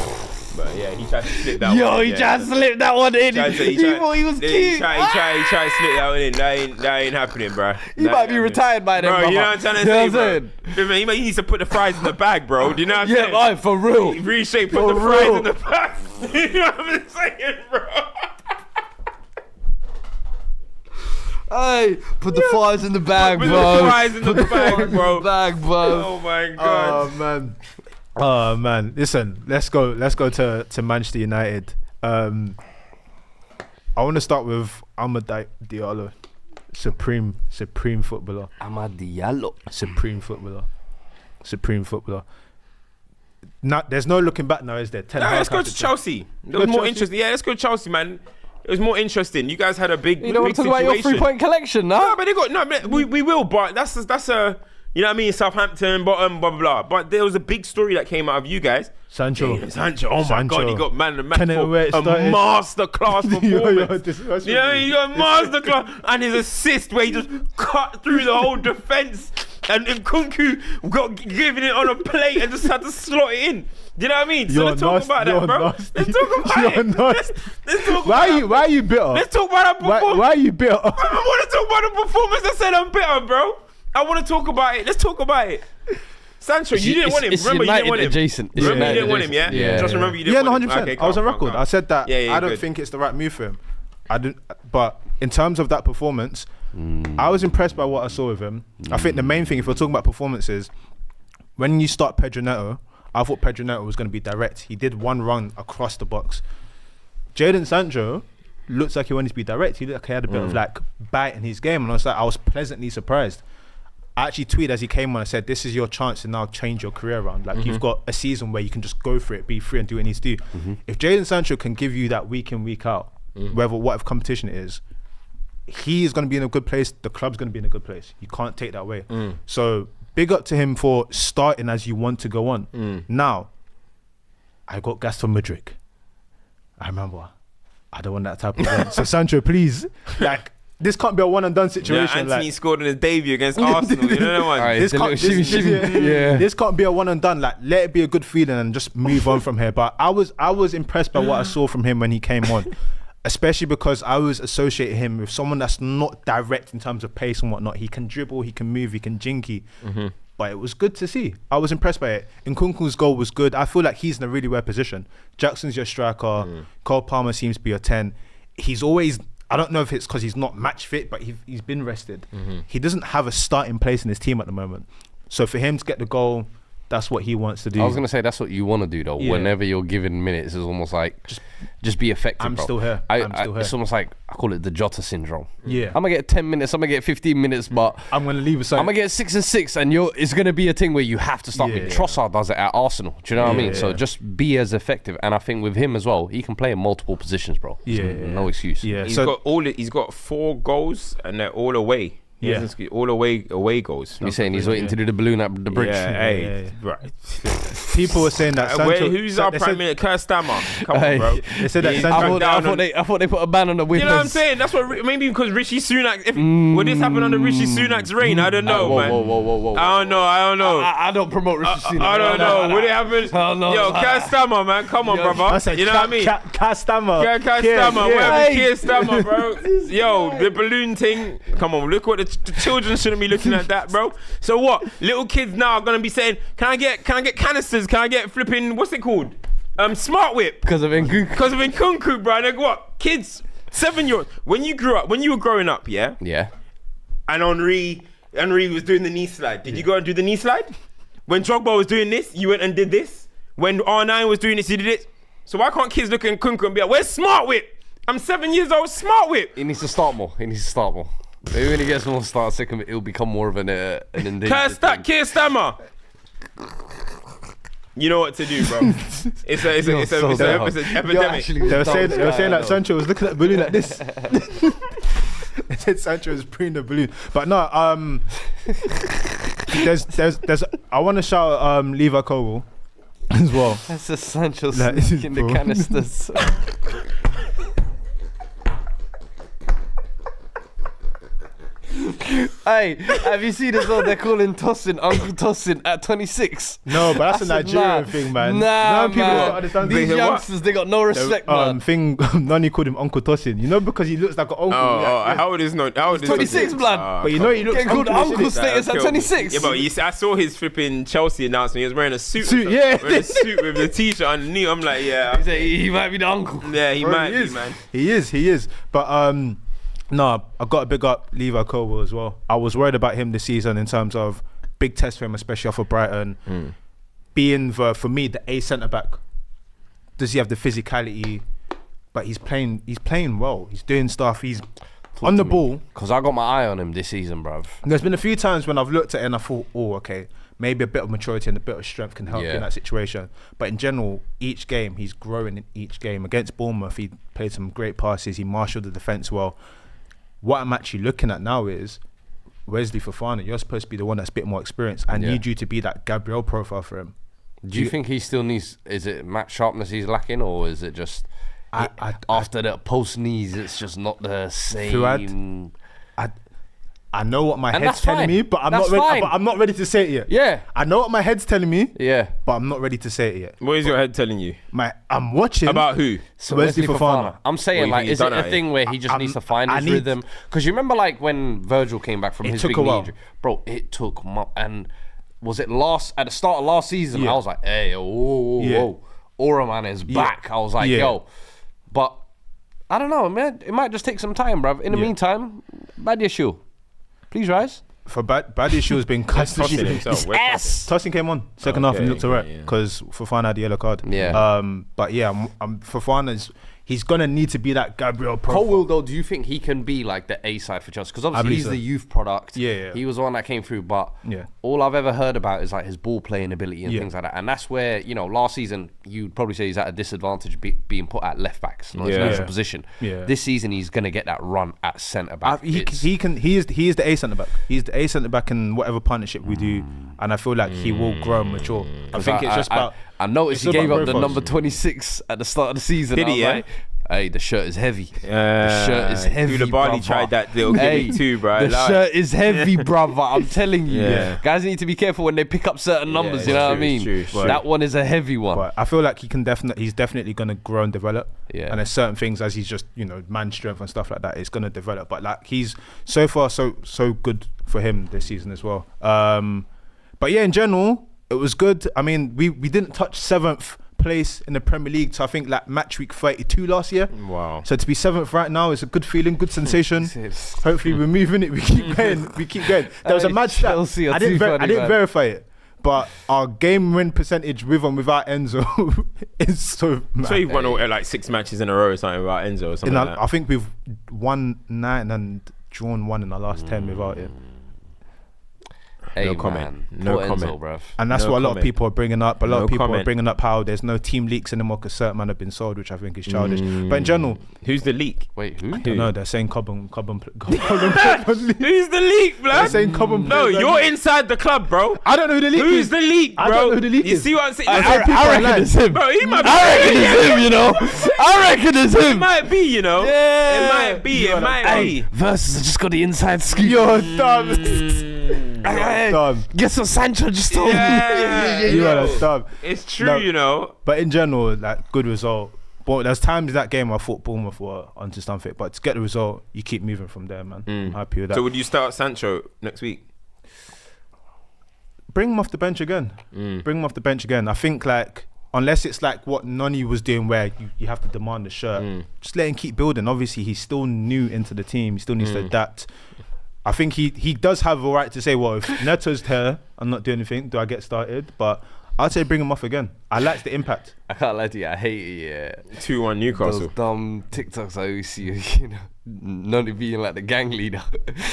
But yeah, he tried to slip that one. He tried to slip that one in. He thought he was cute. He tried to slip that one in. That ain't happening, bro. He might be retired by then, bro. You know what I'm trying to say, bro? He needs to put the fries in the bag, bro. Do you know what I'm saying? Yeah, for real. Reshape, put the fries in the bag. You know what I'm saying, bro? Hey, put the fries in the bag, bro. Put the fries in the bag, bro. Oh my god. Oh man. Listen, let's go to Manchester United. I want to start with Amad Diallo, supreme footballer. Amad Diallo, supreme footballer. There's no looking back now, is there? Let's go to Chelsea. There was more interesting. Yeah, let's go to Chelsea, man. It was more interesting. You guys had a big. You don't want to talk about your 3-point collection, no? No, but they got we will. But that's a you know what I mean. Southampton, bottom, blah blah blah. But there was a big story that came out of you guys. Sancho. Oh my god, he got man of the match for a masterclass performance. You know what I mean? He got a masterclass and his assist where he just cut through the whole defense. And Nkunku got given it on a plate and just had to slot it in. Do you know what I mean? So let's talk about that, bro. Let's talk about it. Let's talk about it. Why are you bitter? Let's talk about that performance. Why are you bitter? I want to talk about the performance. I said I'm bitter, bro. I want to talk about it. Let's talk about it. Sancho, you didn't want him. Remember, you didn't want him. Remember, you didn't want him, yeah? Just remember, you didn't want him. 100%. Okay, I was on record. I said that I don't think it's the right move for him. But in terms of that performance, I was impressed by what I saw with him. I think the main thing, if we're talking about performances, when you start Pedro Neto, I thought Pedro Neto was going to be direct. He did one run across the box. Jadon Sancho looks like he wanted to be direct. He looked like he had a bit of like bite in his game, and I was pleasantly surprised. I actually tweeted as he came on, I said, this is your chance to now change your career around. Like you've got a season where you can just go for it, be free and do what he needs to do. If Jadon Sancho can give you that week in, week out, whatever competition it is, he is going to be in a good place. The club's going to be in a good place. You can't take that away. So big up to him for starting as you want to go on. Now, I got gassed for Mudryk. I remember. I don't want that type of game. So Sancho, please, like, this can't be a one and done situation. Anthony like, scored in his debut against Arsenal. You know that one. Alright, this the can't, little shimmy. this can't be a one and done. Like, let it be a good feeling and just move on from here. But I was impressed by what I saw from him when he came on, especially because I was associating him with someone that's not direct in terms of pace and whatnot. He can dribble, he can move, he can jinky. But it was good to see. I was impressed by it. Nkunku's goal was good. I feel like he's in a really weird position. Jackson's your striker. Cole Palmer seems to be your 10. He's always, I don't know if it's because he's not match fit, but he's been rested. He doesn't have a starting place in his team at the moment. So for him to get the goal, that's what he wants to do. I was going to say that's what you want to do though. Yeah. Whenever you're given minutes, it's almost like just be effective. I'm bro. still here. I'm still here. It's almost like I call it the Jota syndrome. Yeah. I'm gonna get 10 minutes. I'm gonna get 15 minutes, but I'm going to leave aside. I'm gonna get 6 and 6, and it's gonna be a thing where you have to start. Yeah. Trossard does it at Arsenal. Do you know what I mean? Yeah. So just be as effective, and I think with him as well, he can play in multiple positions, bro. Yeah. So no excuse. Yeah. He's got 4 goals and they're all away. He Yeah. hasn't all away goals. You're saying he's waiting to do the balloon at the bridge. Yeah, right. People were saying that Sancho... Who's our prime minister? Keir Starmer. Come Hey. on, bro. They said that He's Sancho... back down I thought they put a ban on the winners. You know what I'm saying? That's what maybe because Rishi Sunak. Would this happen under Rishi Sunak's reign? I don't know, man. Whoa. I don't know. I don't promote Rishi Sunak. I don't know. Would it happen? Hell no. Yo, Keir Starmer, man. Come on, brother. You know what I mean? Castammer. Keir Starmer, wherever Keir Starmer, bro. Yo, the balloon thing. Come on, look what the children shouldn't be looking at that, bro. So what? Little kids now are gonna be saying, "Can I get canisters? Can I get flipping what's it called? Smart whip." Because of Nkunku. Because of Nkunku, bro. Like what? Kids, 7-year-olds. When you were growing up, yeah. Yeah. And Henri was doing the knee slide. Did you go and do the knee slide? When Drogba was doing this, you went and did this. When R9 was doing this, you did it. So why can't kids look at Nkunku and be like, "Where's Smart Whip? I'm 7 years old. Smart Whip." He needs to start more. Maybe when he gets more start second, it'll become more of an endangered thing. Keir Starmer. You know what to do, bro. It's an epidemic. They were saying that Sancho was looking at the balloon like this. They said Sancho was preening the balloon. But no, there's I want to shout Levi Colwill as well. That's a Sancho Like, sneaking the bro. canisters. Hey, have you seen as well? They're calling Tosin Uncle Tosin at 26. No, but that's a Nigerian thing, man. Nah, People man. don't understand These this. youngsters, they got no respect, man. Nani called him Uncle Tosin. You know, because he looks like an uncle. How old is 26, blood. But you know he looks Getting called uncleish, uncle innit? status at 26. Yeah, but I saw his flipping Chelsea announcement. He was wearing a suit. Yeah. Wearing a suit with the t-shirt underneath. I'm like, yeah. He might be the uncle. Yeah, he Bro, might he be, is. man. He is. But no, I got to big up Levi Colwill as well. I was worried about him this season in terms of big test for him, especially off of Brighton. Being for me the A centre back. Does he have the physicality? But he's playing well. He's doing stuff. He's on the ball. Because I got my eye on him this season, bruv. There's been a few times when I've looked at it and I thought, oh, okay, maybe a bit of maturity and a bit of strength can help you in that situation. But in general, each game, he's growing in each game. Against Bournemouth, he played some great passes. He marshalled the defence well. What I'm actually looking at now is Wesley Fofana. You're supposed to be the one that's a bit more experienced. I need you to be that Gabriel profile for him. Do you think he still needs, is it match sharpness he's lacking, or is it just after the post knees, it's just not the same? Fuad, I know what my And head's that's telling fine. me, but I'm That's not ready. fine. But I'm not ready to say it yet. Yeah. I know what my head's telling me, Yeah. but I'm not ready to say it yet. What is your head telling you? I'm watching About who? So Wesley Fofana. I'm saying, What, you like, think he's is it done a at it? thing where he just needs to find his rhythm? Because you remember, like, when Virgil came back from his took big a knee while. injury? Bro, it took and was it at the start of last season? Yeah. I was like, hey, whoa. Aura man is back. I was like, yo. But I don't know, man. It might just take some time, bruv. In the meantime, Badia Shoe, please rise. For Badia Shoe has been Tossing himself. Where's Ass. Tossing came on second half and looked alright yeah. because Fofana had the yellow card. Yeah. But yeah, Fofana's he's gonna need to be that Gabriel profile. Colwill, though, do you think he can be like the A side for Chelsea? Because obviously believe he's so. the youth product. Yeah. He was the one that came through, but Yeah. all I've ever heard about is like his ball playing ability and things like that. And that's where, you know, last season you'd probably say he's at a disadvantage being put at left back, not his natural position. Yeah. This season he's gonna get that run at centre back. He is the A centre back. He's the A centre back in whatever partnership we do, and I feel like he will grow and mature. I think it's just about. I noticed he it's gave about up the profiles. number 26 at the start of the season. Did I he, was yeah? like, Hey, the shirt is heavy. The shirt is heavy, Koulibaly tried that little gimmick too, bro. The shirt is heavy, brother. I'm telling you. Yeah. Guys need to be careful when they pick up certain numbers, you know what I mean? True. That one is a heavy one. But I feel like he's definitely going to grow and develop. Yeah. And there's certain things as he's just, man strength and stuff like that, it's going to develop. But like he's so far so good for him this season as well. But yeah, in general, it was good. I mean, we didn't touch 7th place in the Premier League, so I think like match week 32 last year. Wow. So to be 7th right now is a good feeling, good sensation. Hopefully we're moving it. We keep going. There was a match that I didn't verify it, but our game win percentage with and without Enzo is so mad. So you've won like 6 matches in a row or something without Enzo or something like that. I think we've won 9 and drawn 1 in the last 10 without it. Hey, no comment. Man. No Poor comment. Enzo, bruv. And that's what a lot of people are bringing up. A lot of people are bringing up how there's no team leaks anymore because certain men have been sold, which I think is childish. But in general, who's the leak? Wait, who? I don't know. They're saying Cobham. Who's the leak, blood? They're saying Cobham. No, you're inside the club, bro. I don't know who the leak is. Who's the leak, bro? I don't know who the leak you is. see what I'm saying? I reckon it's him. Bro, he might be. I reckon it's him, you know. I reckon it's him. It might be, you know. Yeah. It might be. It might be. Versus, I just got the inside scoop. You're dumb. Dumb. Guess what Sancho just told me? You are dumb. It's true, No. you know. But in general, like good result. But there's times in that game I thought Bournemouth were onto something. But to get the result, you keep moving from there, man. I'm happy with that. So would you start Sancho next week? Bring him off the bench again. Bring him off the bench again. I think like unless it's like what Noni was doing where you have to demand the shirt, just let him keep building. Obviously, he's still new into the team. He still needs to adapt. I think he does have a right to say, well, if Neto's here, I'm not doing anything. Do I get started? But I'd say bring him off again. I like the impact. I can't lie to you, I hate it, 2-1 Newcastle. Those dumb TikToks I always see, you know, Noni being like the gang leader.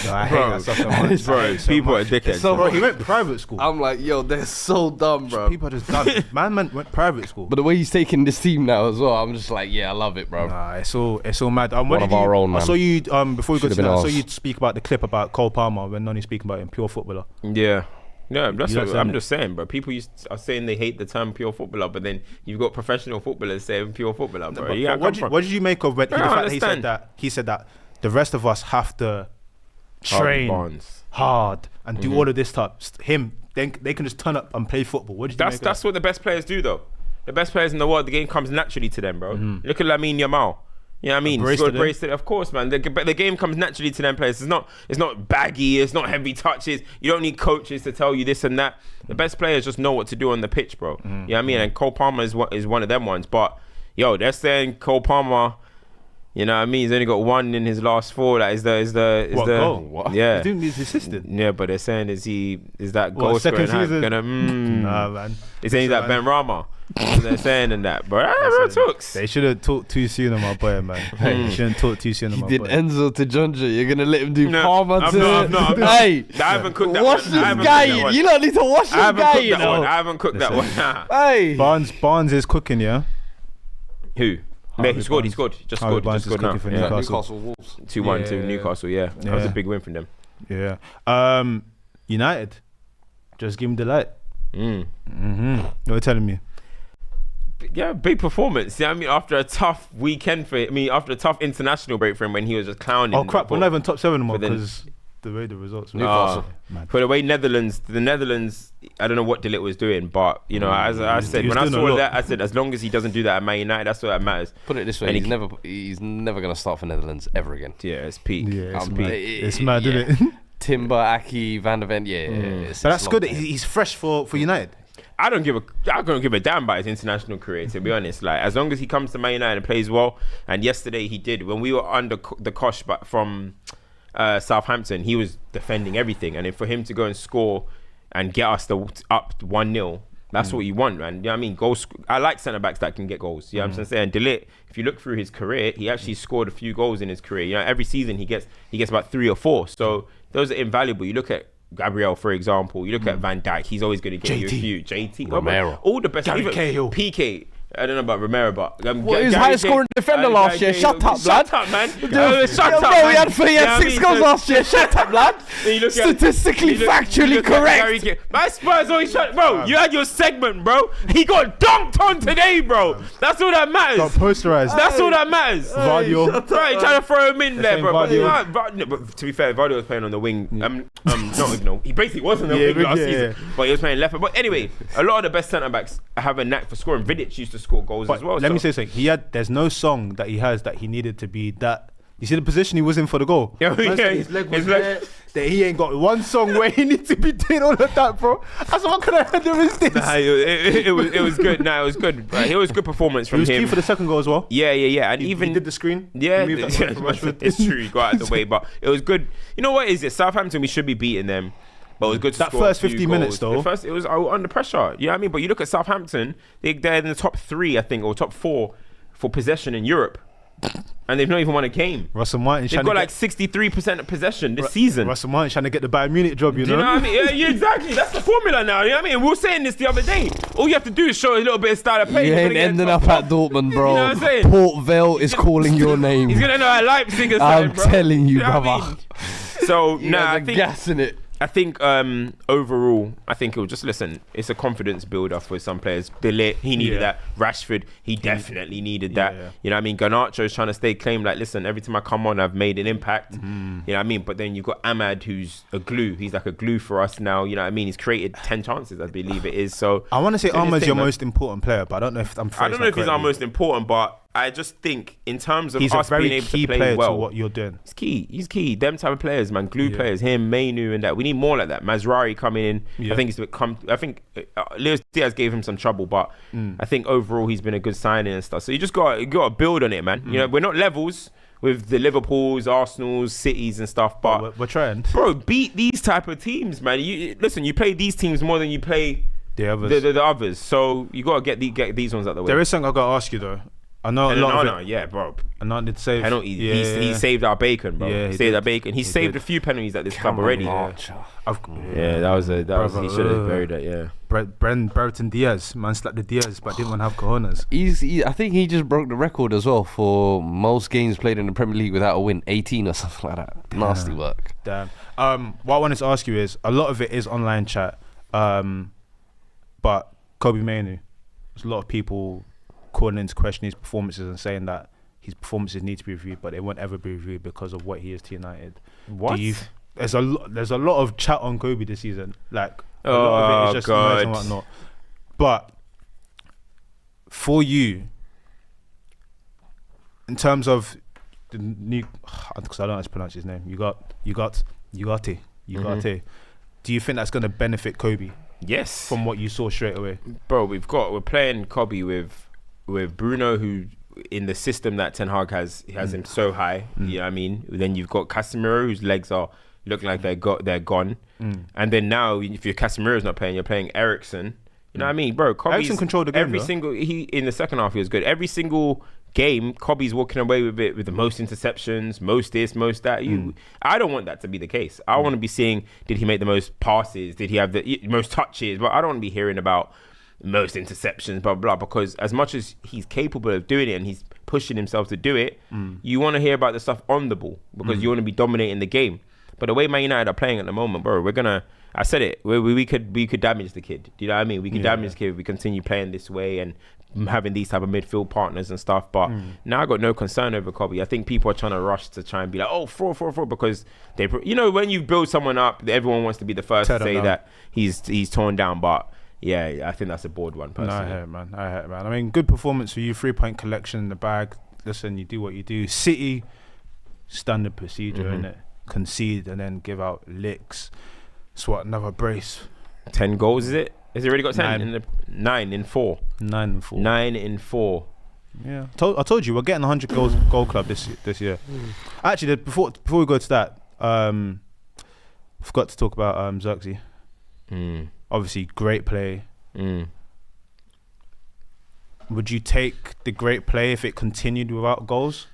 No, I hate that stuff so much. Bro, people are dickheads. Bro, he went private school. I'm like, yo, they're so dumb, bro. People are just dumb. Man went private school. But the way he's taking this team now as well, I'm just like, yeah, I love it, bro. Nah, it's all mad. One of our own, man. I saw you before we go to that. I saw ours. you speak about the clip about Cole Palmer when Noni's speaking about him, pure footballer. Yeah. No, that's what I'm it? just saying, bro. People are saying they hate the term pure footballer, but then you've got professional footballers saying pure footballer, bro. What did you make of when the fact that he said that the rest of us have to train hard and do all of this stuff? Him, then they can just turn up and play football. What did you make of that? That's what the best players do, though. The best players in the world, the game comes naturally to them, bro. Look at Lamine Yamal. You know what I mean? Embraced it, of course, man. But the game comes naturally to them players. It's not baggy. It's not heavy touches. You don't need coaches to tell you this and that. The best players just know what to do on the pitch, bro. You know what I mean? And Cole Palmer is one of them ones. But yo, they're saying Cole Palmer. You know what I mean? He's only got 1 in his last 4. That is the goal? What? Yeah. He's doing his assistant. Yeah, but they're saying is that goal second scoring season? gonna? Nah, man. He's saying that Ben Rama. They're saying in that, bro. They shouldn't talk too soon on my boy, man. They shouldn't talk too soon on my boy. He did Enzo to Jonjo. You're gonna let him do Palmer to? I'm not. Hey, I haven't cooked that wash one. this guy. You don't need to wash this guy, you know. I haven't cooked that one. Hey, Barnes is cooking, yeah. Who? Mate, he scored. He just scored now. For Yeah. Newcastle Wolves 2-1 to Newcastle. Yeah, that was a big win from them. Yeah. United, just give him the light. What are you telling me? Yeah, big performance. Yeah, I mean, after a tough weekend after a tough international break for him when he was just clowning. Oh crap, we're not even top 7 anymore because the way the results were. Newcastle. For the way the Netherlands, I don't know what De Ligt was doing, but you know, as I said, when I saw that, I said, as long as he doesn't do that at Man United, that's what that matters. Put it this way, he's never gonna start for Netherlands ever again. Yeah, it's peak. Yeah, it's mad, isn't it? Timber, Aki, Van der Ven, But that's good. He's fresh for United. I don't give a damn about his international career, to be honest. Like, as long as he comes to Man United and plays well, and yesterday he did. When we were under the cosh from Southampton, he was defending everything, and then for him to go and score and get us up 1-0, that's what you want, man. You know what I mean? Goals. I like centre backs that can get goals. You know what I'm saying? De Ligt, if you look through his career, he actually scored a few goals in his career. You know, every season he gets about 3 or 4. So those are invaluable. You look at Gabriel, for example. You look at Van Dijk. He's always going to get you a few. JT, Romero, all the best. Gary Even Cahill. PK. I don't know about Romero, but he was highest scoring defender last year. Shut up, lad. Shut up, man. Shut up, bro. He had 6 goals last year. Shut up, lad. Statistically, factually correct. My Spurs always shut. Bro, you had your segment, bro. He got dunked on today, bro. That's all that matters. Got posterized. That's all that matters. Vardio. Right, trying to throw him in there, bro. But to be fair, Vardio was playing on the wing. He basically was on the wing last season, but he was playing left. But anyway, a lot of the best centre backs have a knack for scoring. Vidic used to score goals as well. Let me say something. There's no song that he has that he needed to be that. You see the position he was in for the goal. His leg was there. That he ain't got one song where he needs to be doing all of that, bro. I said, what kind of header is this? Nah, it was good. Nah, it was good. It was good performance from him. He was key for the second goal as well. Yeah. And he did the screen. Yeah, it's true. He got out of the way, but it was good. You know what is it? Southampton, we should be beating them. But it was good to that first 50 minutes though. It was under pressure. You know what I mean? But you look at Southampton, they're in the top 3, I think, or top 4 for possession in Europe. And they've not even won a game. Russell Martin's They've got like 63% of possession this season. Russell Martin's trying to get the Bayern Munich job, you know? Do you know what I mean? Yeah, exactly. That's the formula now. You know what I mean? We were saying this the other day. All you have to do is show a little bit of style of play. You ain't ending up at Dortmund, bro. You know what I'm saying? Port Vale is calling your name. He's going to know at Leipzig or something, I'm telling you, know brother. I mean? So, I think gassing it. I think overall, I think it will just it's a confidence builder for some players. Billet, he needed that. Rashford, he definitely needed that. Yeah. You know what I mean? Garnacho is trying to stay claim like, listen, every time I come on, I've made an impact. You know what I mean? But then you've got Ahmad, who's a glue. He's like a glue for us now. You know what I mean? He's created 10 chances, I believe it is. So I want to say Ahmad's your most important player, but I don't know if I don't know if he's our most important, but I just think in terms of he's us a very being able key to play player well, to what you're doing. He's key. Them type of players, man. Glue players. Him, Mainu, and that. We need more like that. Mazraoui coming in. Yeah. I think Leo Diaz gave him some trouble, but I think overall he's been a good signing and stuff. So you got to build on it, man. You know, we're not levels with the Liverpools, Arsenals, Cities and stuff, but we're trying. Bro, beat these type of teams, man. You play these teams more than you play the others. So you got to get these ones out the way. There is something I got to ask you though. I know a lot of it. Yeah, bro. And I did save penalty. He saved our bacon, bro. Yeah, he saved our bacon. He saved a few penalties at this club already. That was he should have buried it. Yeah. Brereton Diaz, man slapped the Diaz, but didn't want to have cojones. I think he just broke the record as well for most games played in the Premier League without a win, 18 or something like that. Damn. Nasty work. Damn. What I wanted to ask you is, a lot of it is online chat, but Kobe Mainoo, there's a lot of people calling into question his performances and saying that his performances need to be reviewed, but they won't ever be reviewed because of what he is to United. What? There's a lot of chat on Kobe this season. Like a lot of it is just noise and whatnot. But for you, in terms of the new, because I don't know how to pronounce his name, Ugarte. Do you think that's going to benefit Kobe? Yes. From what you saw straight away, bro. We're playing Kobe with Bruno, who in the system that Ten Hag has him so high. You know what I mean? Then you've got Casemiro, whose legs look like they're gone. And then now, if your Casemiro's not playing, you're playing Eriksen. You know what I mean, bro? Eriksen controlled the game. In the second half, he was good. Every single game, Kobe's walking away with it with the most interceptions, most this, most that. I don't want that to be the case. I want to be seeing, did he make the most passes? Did he have the most touches? But I don't want to be hearing about most interceptions, blah, blah, because as much as he's capable of doing it and he's pushing himself to do it, you want to hear about the stuff on the ball because you want to be dominating the game. But the way Man United are playing at the moment, bro, I said it, we could damage the kid. Do you know what I mean? We could damage the kid if we continue playing this way and having these type of midfield partners and stuff. But now I got no concern over Kobe. I think people are trying to rush to try and be like, oh, fraud, because when you build someone up, everyone wants to be the first to say that he's torn down. But yeah, I think that's a bored one, personally. No, I hear it, man. I mean, good performance for you. 3-point collection in the bag. Listen, you do what you do. City, standard procedure, innit? Concede and then give out licks. It's another brace. 10 goals, is it? Has he already got 10? 9 in 4. 9 in 4. 9 in 4. Yeah. I told you, we're getting 100 goal club this year. Actually, before we go to that, forgot to talk about Xerxes. Obviously, great play. Would you take the great play if it continued without goals?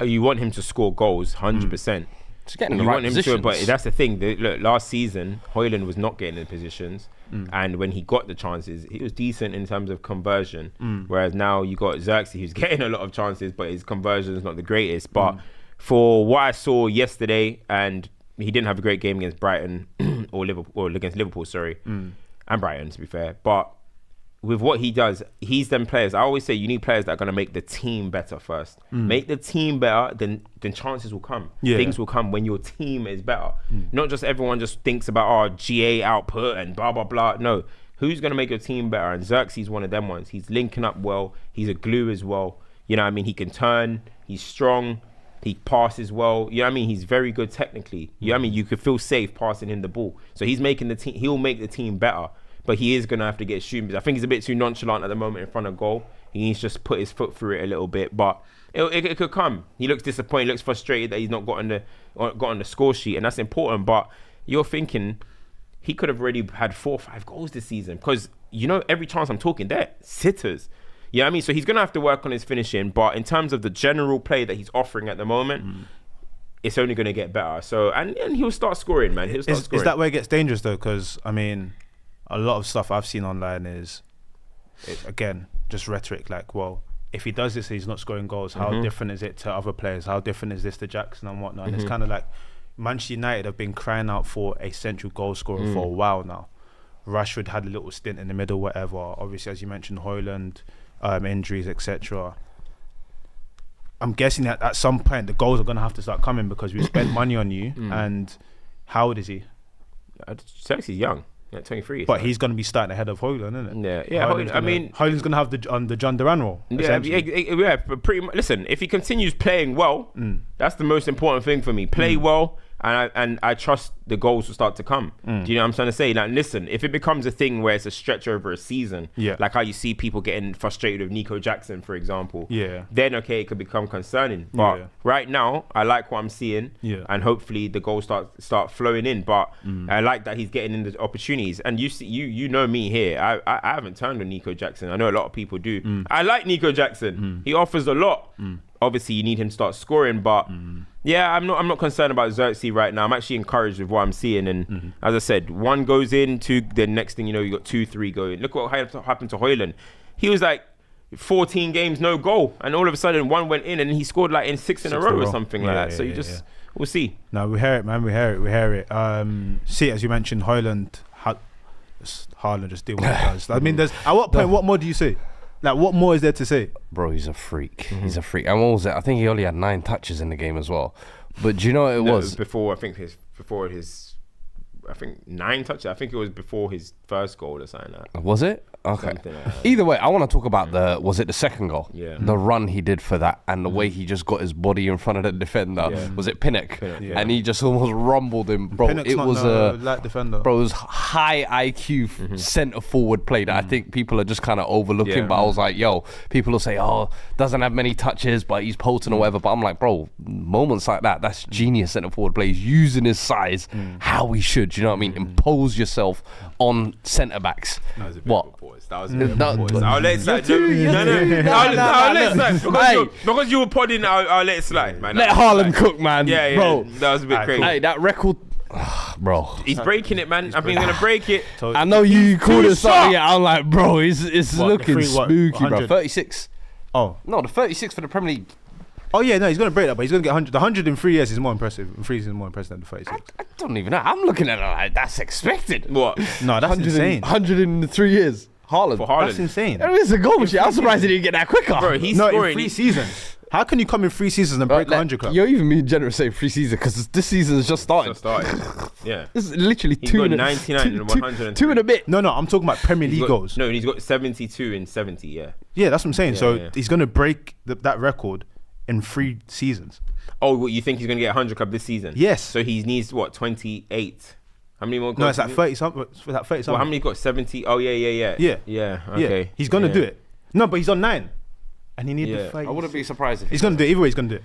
You want him to score goals, 100%. Just getting in the You right want him positions. to, but that's the thing. Look, last season, Haaland was not getting in positions. And when he got the chances, he was decent in terms of conversion. Whereas now you got Xerxes, who's getting a lot of chances, but his conversion is not the greatest. But for what I saw yesterday, and he didn't have a great game against Brighton or against Liverpool, and Brighton, to be fair. But with what he does, he's them players. I always say you need players that are going to make the team better first. Make the team better, then chances will come. Yeah. Things will come when your team is better. Not just everyone just thinks about GA output and blah, blah, blah. No. Who's going to make your team better? And Xerxes is one of them ones. He's linking up well. He's a glue as well. You know what I mean? He can turn. He's strong. He passes well. You know what I mean? He's very good technically. You know what I mean? You could feel safe passing him the ball. So he's making the team. He'll make the team better. But he is going to have to get shooting. I think he's a bit too nonchalant at the moment in front of goal. He needs to just put his foot through it a little bit. But it could come. He looks disappointed, looks frustrated that he's not got on the score sheet. And that's important. But you're thinking he could have already had 4 or 5 goals this season. Because, every chance I'm talking, they're sitters. You know what I mean? So he's going to have to work on his finishing. But in terms of the general play that he's offering at the moment, it's only going to get better. So and he'll start scoring, man. He'll start scoring. Is that where it gets dangerous, though? Because, a lot of stuff I've seen online is, again, just rhetoric. Like, well, if he does this and he's not scoring goals, how different is it to other players? How different is this to Jackson and whatnot? And it's kind of like Manchester United have been crying out for a central goal scorer for a while now. Rashford had a little stint in the middle, whatever. Obviously, as you mentioned, Haaland, injuries, etc. I'm guessing that at some point the goals are going to have to start coming because we spent money on you. And how old is he? Xerxes young. Yeah, 23. But he's going to be starting ahead of Haaland, isn't it? Yeah. Haaland's going to have the John Duran role. Yeah, pretty much. Listen, if he continues playing well, that's the most important thing for me. Play well, and I trust the goals will start to come. Do you know what I'm trying to say? Like, listen, if it becomes a thing where it's a stretch over a season, like how you see people getting frustrated with Nico Jackson, for example, then okay, it could become concerning. But right now, I like what I'm seeing, and hopefully the goals start flowing in. But I like that he's getting in the opportunities. And you know me here, I haven't turned on Nico Jackson. I know a lot of people do. I like Nico Jackson. He offers a lot. Obviously, you need him to start scoring, but yeah, I'm not concerned about Xerxes right now. I'm actually encouraged with what I'm seeing, and as I said, 1 goes in, 2. The next thing you know, you got 2, 3 going. Look what happened to Haaland. He was like 14 games no goal, and all of a sudden 1 went in, and he scored like in 6 in a row or something like that. So we'll see. No, we hear it, man. We hear it. See, as you mentioned, Haaland just do what he does. I mean, there's at what point? What more do you say? Like, what more is there to say? Bro, he's a freak. He's a freak. And what was it? I think he only had 9 touches in the game as well. But do you know what it was? Before his 9 touches. I think it was before his first goal or something like that. Was it? Okay. Like that. Either way, I want to talk about was it the second goal? Yeah. The run he did for that and the way he just got his body in front of the defender. Yeah. Was it Pinnock? Yeah. And he just almost rumbled him. Bro, Pinnock's it was a light defender. Bro, it was high IQ centre forward play that I think people are just kind of overlooking. Yeah. But I was like, yo, people will say, oh, doesn't have many touches, but he's potent or whatever. But I'm like, bro, moments like that's genius centre forward play. He's using his size how he should. You know what I mean? Impose yourself on centre backs. What? That was a bit of boys. I'll let it slide. No. I'll let it slide. Because you were podding, I'll let it slide, man. Let Haaland cook, man. Yeah, bro. That was a bit crazy. Hey, that record... bro. He's breaking it, man. I think he's going to break it. I know you called it something. Yeah, I'm like, bro, it's looking spooky, bro. 36. Oh. No, the 36 for the Premier League. Oh yeah, no, he's gonna break that, but he's gonna get 100. The 100 in 3 years is more impressive. In 3 years is more impressive than the 36. I don't even know. I'm looking at it like that's expected. What? No, that's insane. 100 in 3 years. Haaland. For Haaland. That's insane. It is a goal machine. I'm surprised he didn't get that quicker. Bro, he's no, scoring. In 3 seasons. How can you come in 3 seasons and break 100 club? You're even being generous saying 3 seasons because this season has just started. Yeah. This is literally he's got 99 and 100. 2 and a bit. No, I'm talking about Premier League goals. No, he's got 72 and 70, yeah. Yeah, that's what I'm saying. He's going to break that record in 3 seasons. Oh, what, you think he's going to get 100 club this season? Yes. So he needs, 28? How many more goals? No, it's like 30 something. Well, how many got 70? Oh, yeah. Yeah, okay. Yeah. He's going to do it. No, but he's on 9. And he needs the 30. I wouldn't be surprised if he's going to do it. Either way, he's going to do it.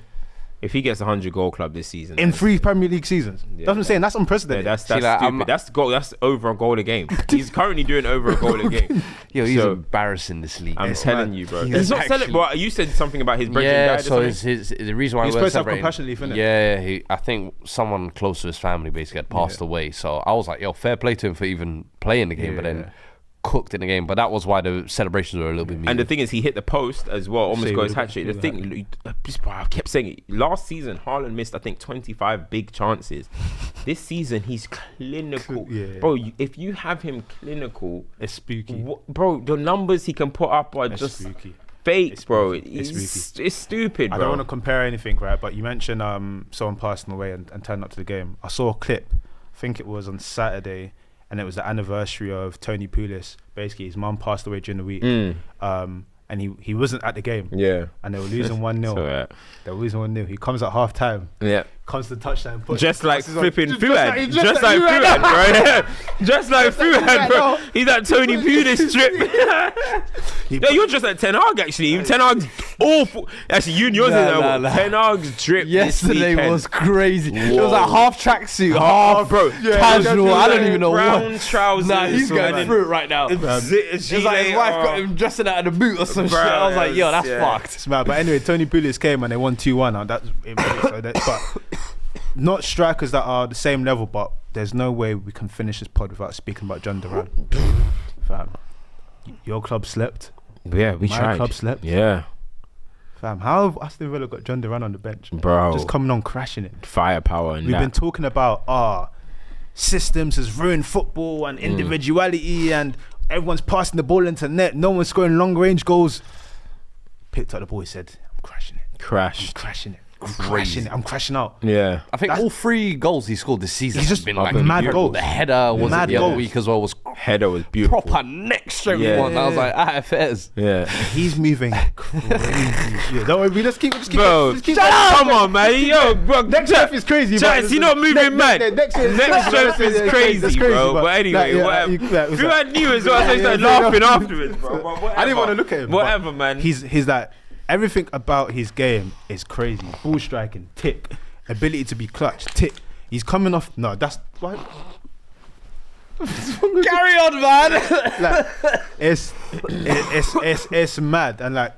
If he gets 100 goal club this season in 3 Premier League seasons. That's what I'm saying. That's unprecedented. that's stupid. That's over a goal a game. He's currently doing over a goal a game. Yo, he's embarrassing this league. I'm telling you, bro. He's not celebrating. Well, you said something about his brethren died. So the reason why he's we're supposed to have celebrating. compassion leave, innit? Yeah, I think someone close to his family basically had passed away. So I was like, yo, fair play to him for even playing the game, but then cooked in the game. But that was why the celebrations were a little bit mean. And the thing is, he hit the post as well, almost got his hat trick. The thing, I kept saying it. Last season, Haaland missed, I think, 25 big chances. This season, he's clinical. Bro, if you have him clinical, it's spooky. Bro, the numbers he can put up are just spooky. Fake, bro. It's stupid, bro. I don't want to compare anything, right? But you mentioned someone passing away and turning up to the game. I saw a clip, I think it was on Saturday, and it was the anniversary of Tony Pulis. Basically, his mum passed away during the week. And he wasn't at the game. Yeah. And they were losing 1-0. They were losing 1-0. He comes at half time. Yeah. Comes to the touchline. Just like flipping Fuad. Just like Fuad, bro. Just like Fuad, bro. He's that Tony Pulis strip. Yeah, you're just like Ten Hag, actually. Ten Hag's awful. Actually, you and yours is Ten Hag's drip. Yesterday was crazy. It was like half tracksuit, half bro. Casual. I don't even know brown what. Trousers. Nah, he's going through it right now. It's like his wife got him dressing out of the boot or some shit. I was like, yo, that's fucked. Smart. But anyway, Tony Pulis came and they won 2-1. But not strikers that are the same level, but there's no way we can finish this pod without speaking about John Duran. Fam, your club slept. Yeah, we tried. My club slept. Yeah. Fam, how have Aston Villa got John Duran on the bench? Bro. Just coming on crashing it. Firepower and We've been talking about systems has ruined football and individuality and everyone's passing the ball into net. No one's scoring long range goals. Picked up the ball, he said, I'm crashing it. Crashed. I'm crashing it. I'm crashing out. Yeah. I think all 3 goals he scored this season he's just been like mad goals. The header was the other week as well. Header was beautiful. Proper neck straight one. I was like, fairs. Yeah. He's moving crazy. Don't worry, let's keep bro, shut up. Come on, man. Yo, bro. Next strength is crazy. Is he not moving mad? Next strength is crazy, bro. But anyway, whatever. Fuad knew as well, so he started laughing afterwards, bro. I didn't want to look at him. Whatever, man. He's like, everything about his game is crazy. Ball striking, tick. Ability to be clutch, tick. He's coming off. No, that's why. Carry on, man. Like, it's mad, and like,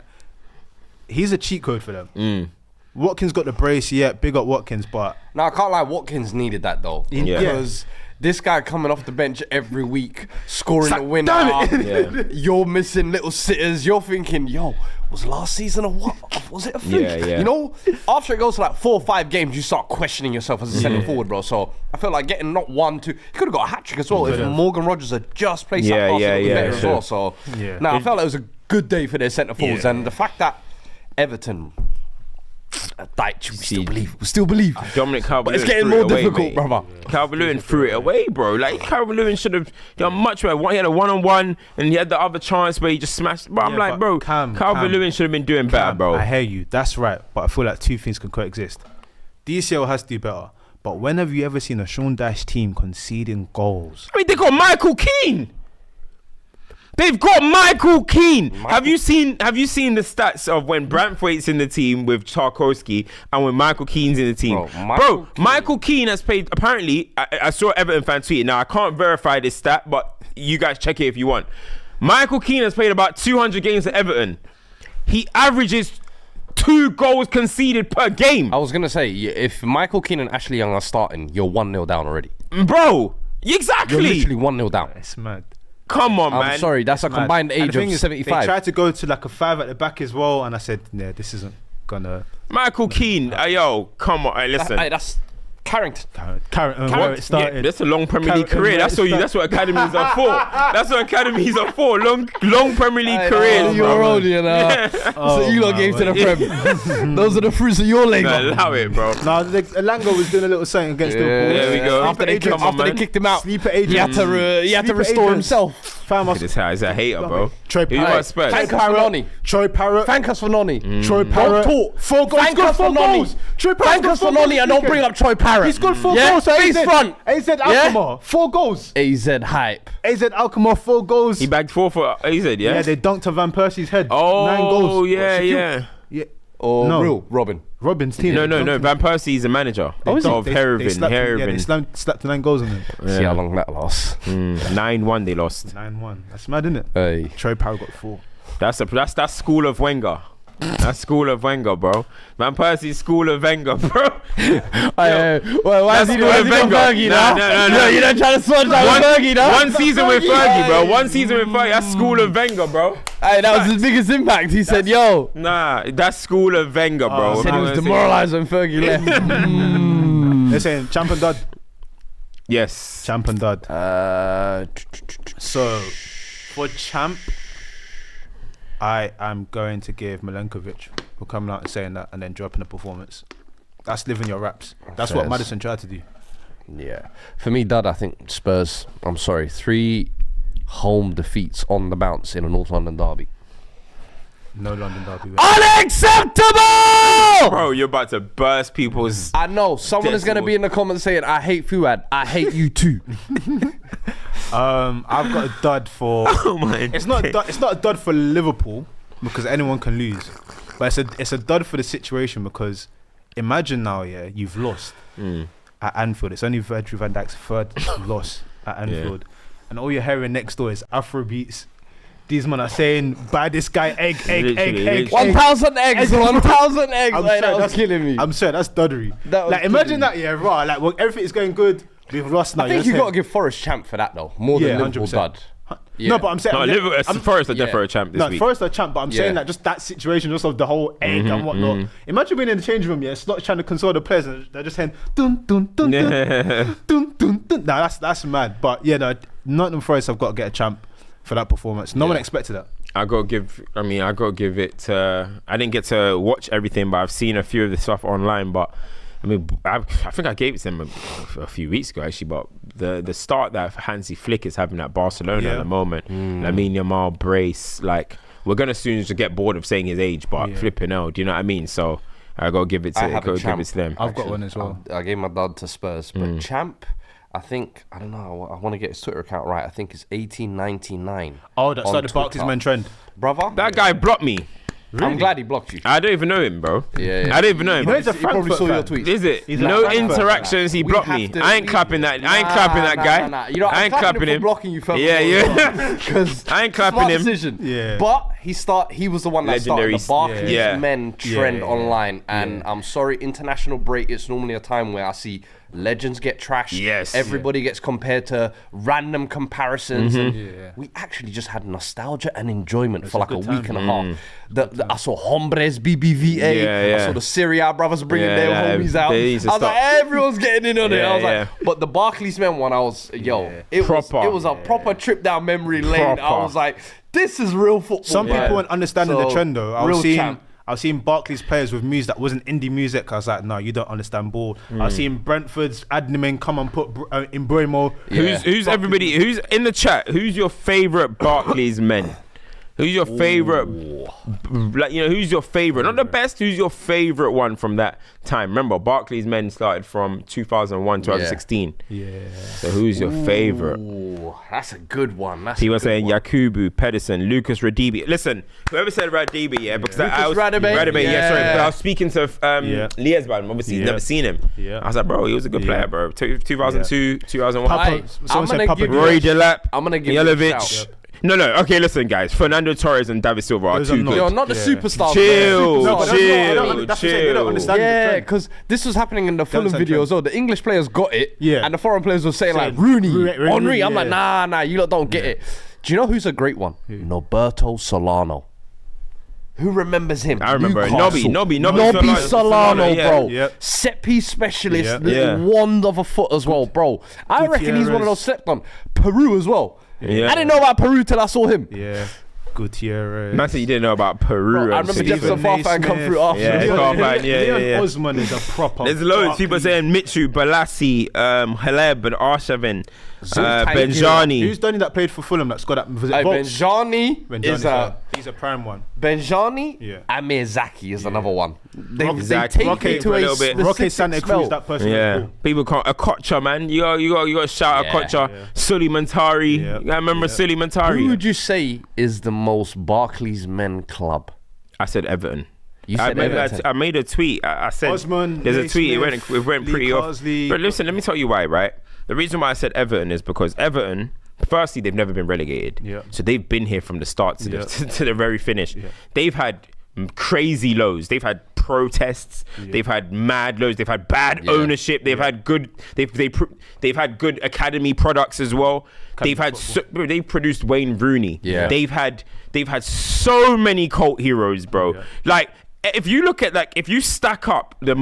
he's a cheat code for them. Watkins got the brace, big up Watkins, but no, I can't lie. Watkins needed that though, because this guy coming off the bench every week, scoring the winner. You're missing little sitters. You're thinking, yo, was last season a what? Was it a fluke? You know, after it goes to like 4 or 5 games, you start questioning yourself as a centre forward, bro. So I feel like getting not 1, 2, he could have got a hat trick as well if Morgan Rogers had just placed that pass better as well. So I felt like it was a good day for their centre forwards, and the fact that Everton. We still believe. Dominic Calvert-Lewin, but it's getting more difficult, brother. Calvert-Lewin threw it away, bro. Like Calvert-Lewin should have done much better. He had a 1-on-1, and he had the other chance where he just smashed. But I'm like, bro, Calvert-Lewin should have been doing better, bro. I hear you. That's right. But I feel like 2 things can coexist. DCL has to do better. But when have you ever seen a Sean Dyche team conceding goals? I mean, they got Michael Keane. They've got Michael Keane. Have you seen the stats of when Branthwaite's in the team with Tarkowski and when Michael Keane's in the team? Bro, Michael Keane has played, apparently, I saw Everton fan tweet it. Now, I can't verify this stat, but you guys check it if you want. Michael Keane has played about 200 games at Everton. He averages 2 goals conceded per game. I was going to say, if Michael Keane and Ashley Young are starting, you're 1-0 down already. Bro, exactly. You're literally 1-0 down. It's mad. Come on, man. I'm sorry, that's a combined age of 75. They tried to go to like a 5 at the back as well, and I said, nah, this isn't gonna. Michael Keane, yo, come on, listen. That's Carrington. Where it started. Yeah, that's a long Premier League career. That's what academies are for. That's what academies are for. Long Premier League careers. You're old, you know. So you lot gave to the Prem. Those are the fruits of your labour. Allow it, bro. No, Elango was doing a little something against Liverpool. There we go. After they kicked him out, Sleeper agent. He had to restore himself. This guy is a hater, bro. Troy Parrott. Thank us for Noni. Troy Parrott. Thank us for Noni. Troy Parrott. 4 goals. Thank us for Noni. Thank us for Noni, and don't bring up Troy Parrott. He scored 4 goals. Face front. AZ Alkmaar, 4 goals. AZ hype. AZ Alkmaar, 4 goals. He bagged 4 for AZ, yeah? Yeah, they dunked to Van Persie's head. 9 goals. Oh, yeah. Or No. real Robin? Robin's team. No. Van Persie's the manager of Heerenveen. They slapped 9 goals on them. See how long that lasts. 9-1 they lost. 9-1. That's mad, isn't it? Hey. Troy Parrott got 4. That's school of Wenger. That's school of Wenger, bro. Van Persie's school of Wenger, bro. Why is he doing Fergie now? No. You're not trying to switch out Fergie now? One season with Fergie, bro. One season with Fergie. That's school of Wenger, bro. Hey, that was his biggest impact. He said, yo. Nah, that's school of Wenger, bro. He said he was demoralised when Fergie left. They're saying champ and dud. Yes. Champ and dud. So, for champ, I am going to give Milenkovic for coming out and saying that and then dropping the performance. That's living your raps. That's what Maddison tried to do. Yeah. For me, dud, I think Spurs, I'm sorry, 3 home defeats on the bounce in a North London derby. No London derby. Unacceptable! Bro, you're about to burst people's... I know. Someone is going to be in the comments saying, I hate Fuad. I hate you too. I've got a dud for... Oh my It's not a dud for Liverpool because anyone can lose. But it's a dud for the situation because imagine now, you've lost at Anfield. It's only Virgil van Dijk's 3rd loss at Anfield. Yeah. And all you're hearing next door is Afrobeats. These men are saying, buy this guy egg. 1,000 eggs, 1,000 eggs. That was killing me. I'm sorry, that's duddery. Like, imagine that, raw. Like, well, everything is going good. We've lost now. I think you got to give Forest champ for that, though. More than Liverpool 100%. dud. Yeah. No, but I'm saying... Forest are definitely a champ this week. Forest are champ, but I'm saying like just that situation, just of the whole egg and whatnot. Imagine being in the changing room, Slot trying to console the players and they're just saying, dun, dun, dun, dun, dun, dun, dun. Nah, that's mad. But Nottingham Forest have got to get a champ for that performance. No one expected that. I gotta give it. I didn't get to watch everything, but I've seen a few of the stuff online. But I mean, I think I gave it to them a few weeks ago actually. But the start that Hansi Flick is having at Barcelona at the moment, Lamine Yamal, brace, like we're gonna soon just get bored of saying his age, but flipping out, do you know what I mean? So I gotta give it to them. I've got one as well. I gave my dad to Spurs, but champ. I think, I don't know, I want to get his Twitter account right. I think it's 1899. Oh, that's like the Barclaysman trend. Brother. That guy blocked me. Really? I'm glad he blocked you. I don't even know him, bro. Yeah. I don't even know him. He probably saw your tweets. Is it? No interactions, he blocked me. I ain't clapping that. I ain't clapping that guy. I ain't clapping him. Blocking you first. Yeah. Because I ain't clapping him. Decision. Yeah. But he was the one that started the Barclaysmen trend online. And I'm sorry, international break, it's normally a time where I see legends get trashed. Yes. Everybody gets compared to random comparisons. And we actually just had nostalgia and enjoyment for like a week and a half. I saw Hombres BBVA. I saw the Serie A brothers bringing their homies out. I was like, everyone's getting in on it. I was like, but the Barclaysmen one, I was, it was a proper trip down memory lane. I was like, this is real football. Some people weren't understanding the trend though. I was seeing Barclays players with music that wasn't indie music. I was like, no, you don't understand ball. I was seeing Brentford's admin come and put in Bromo. Who's everybody? Who's in the chat? Who's your favorite Barclays men? Who's your favorite? Like, who's your favorite? Not the best. Who's your favorite one from that time? Remember, Barclays men started from 2001, 2016. Yeah. So who's your favorite? That's a good one. People saying Yakubu, Pedersen, Lucas Radibi. Listen, whoever said Radibi, because I was Radibi, sorry. But I was speaking to Liesban. Obviously, never seen him. Yeah. I was like, bro, he was a good player, bro. 2002, 2001. Someone said Papa. Roy Delap. I'm gonna give Yelovich. No. Okay, listen, guys. Fernando Torres and David Silva are too good. You're not the superstars. Chill. They don't understand. Yeah, because this was happening in the Fulham video as well. The English players got it, and the foreign players were saying like Rooney, Henry. I'm like, nah, you lot don't get it. Do you know who's a great one? Norberto Solano. Who remembers him? I remember Nobby Solano, bro. Yep. Set piece specialist, wand of a foot as well, bro. I reckon he's one of those slept on. Peru as well. I didn't know about Peru till I saw him. Yeah. Gutierrez. Man said you didn't know about Peru. Bro, I remember Jefferson Farfan come through after. Leon Osman is a proper. There's loads. People saying Mitsu, Balassi, Haleb, and Arshavin, Benjani. Who's Donny that played for Fulham that's got that? Benjani is he's a prime one. Benjani and Miyazaki is another one. They take it to a little bit. Roque Santa Cruz, that person. Yeah, people call Akocha, man. You got to shout Akocha. Sully Mantari. I remember Sully Mantari. Who would you say is the most Barclays men club? I said Everton. You said Everton. I made a tweet. I said Osman, there's a Lee tweet. Smith, it went pretty off. But listen, let me tell you why. Right, the reason why I said Everton is because Everton. Firstly, they've never been relegated. Yeah. So they've been here from the start to to the very finish. Yeah. They've had crazy lows. They've had protests. Yeah. They've had mad lows. They've had bad ownership. They've had good. They've had good academy products as well. They've produced Wayne Rooney. Yeah. They've had so many cult heroes, bro. Yeah. Like. If you look at if you stack up the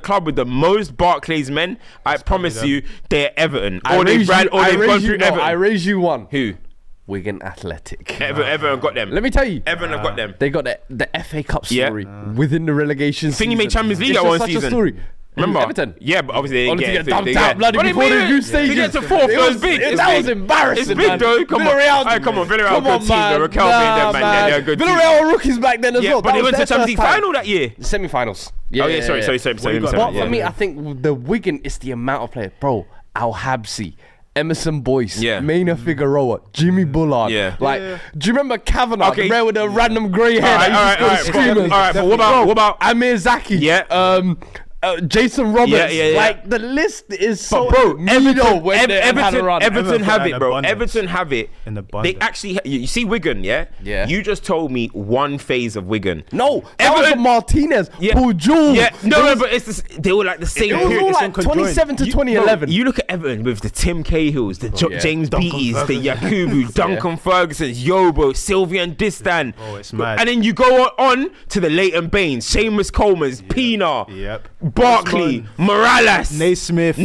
club with the most Barclaysmen, I promise you they're Everton. They've gone through Everton. I raise you one. Who? Wigan Athletic. Everton got them. Let me tell you. Everton have got them. They got the FA Cup story within the relegation season. I think he made Champions League at one season. Such a story. Remember? Everton. Yeah, but obviously they get dumped out bloody before the group stages. To get to fourth, it was big. That was embarrassing, It's big, though. Come on. Villarreal good team. Though. Raquel being them, man. They're a good team. Villarreal were rookies back then as well. But they went to Champions League final that year. Semi-finals. Oh, yeah, sorry. But for me, I think the Wigan is the amount of players. Bro, Al-Habsi, Emerson Boyce, Maina Figueroa, Jimmy Bullard. Do you remember Kavanagh, the man with the random grey hair? All right, but what about Amir Zaki? Yeah. Jason Roberts, like the list is so. Bro, Everton have it, bro. Everton have it. In abundance. They actually, you see Wigan, yeah. You just told me one phase of Wigan. No, Everton, Martinez, Paul Jewell. Yeah, but it's they were like the same. It was all like 2007 to 2011. You look at Everton with the Tim Cahills, the James Beatties, the Yakubu, Duncan Fergusons, Yobo, Sylvian Distan. Oh, it's mad. And then you go on to the Leighton Baines, Seamus Coleman's, Pienaar. Barkley, Morales, Naismith. Bro,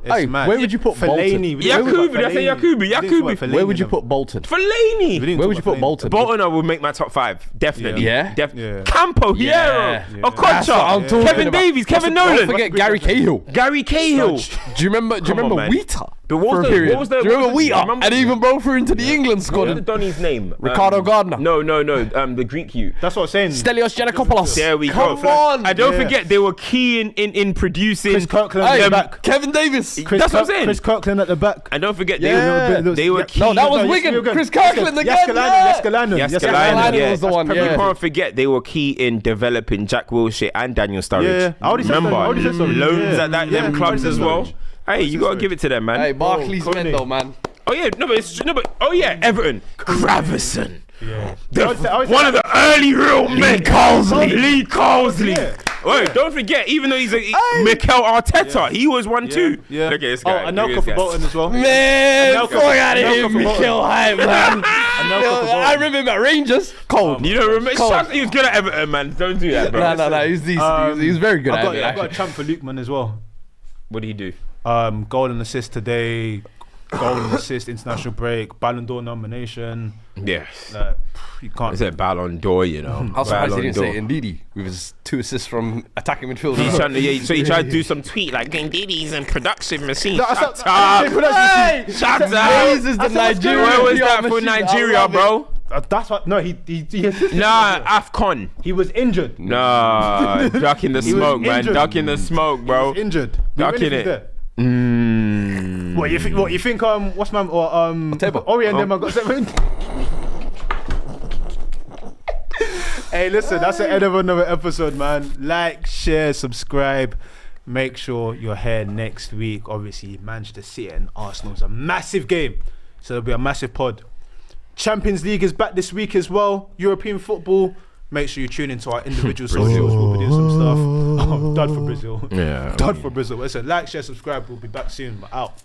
hey, where would you put Bolton? Yakubu, did I say Yakubu? Where would you put Bolton? Fellaini. Where would you put Bolton? Bolton I would make my top 5, definitely. Yeah? Campo, Hierro, Okocha, Kevin Davies, Kevin Nolan. Don't forget Gary Cahill. Do you remember Wheater? What was the? Do you remember Wheater? And even broke through into the England squad. What was Donny's name? Ricardo Gardner. No. The Greek youth. That's what I'm saying. Stelios Giannakopoulos. There we go. Come on. And don't forget, they were key in producing. Chris Kirkland at the back. Kevin Davis. That's what I'm saying. Chris Kirkland at the back. And don't forget, they were key. No, that was Wigan. Chris Kirkland again. Yaskalainen was the one. You can't forget, they were key in developing Jack Wilshere and Daniel Sturridge. Remember, loans at them clubs as well. Hey, you gotta give it to them, man. Hey, Barclaysman though, man. Oh yeah, Everton, Gravison. One of the early real men. Lee Carsley. Wait, don't forget, even though he's Mikel Arteta, he was one too. Look at this guy. Anelka for Bolton as well. Man, fuck out of here, Mikel hype, man. I remember him at Rangers. Cold. You don't remember? He was good at Everton, man. Don't do that, bro. No, he's decent. He was very good at Everton. I've got a champ for Lukeman as well. What did he do? Goal and assist today, goal and assist, international break, Ballon d'Or nomination. Yes. You can't. It's a Ballon d'Or, you know. I was surprised he didn't say Ndidi with his 2 assists from attacking midfield. So he tried to do some tweet like Ndidi's in production machine. Shut up. Where was that for Nigeria, bro? That's what. No, he assisted. Nah, AFCON. He was injured. Nah, duck in the smoke, man. Duck in the smoke, bro. He was injured. Duck in it. What you think? What's my Ori and them got 7. Hey, listen, that's the end of another episode, man. Like, share, subscribe. Make sure you're here next week. Obviously, Manchester City and Arsenal is a massive game, so there'll be a massive pod. Champions League is back this week as well. European football. Make sure you tune into our individual socials. We'll be doing some stuff. Done for Brazil. Yeah. Done for Brazil. Listen, like, share, subscribe. We'll be back soon. We're out.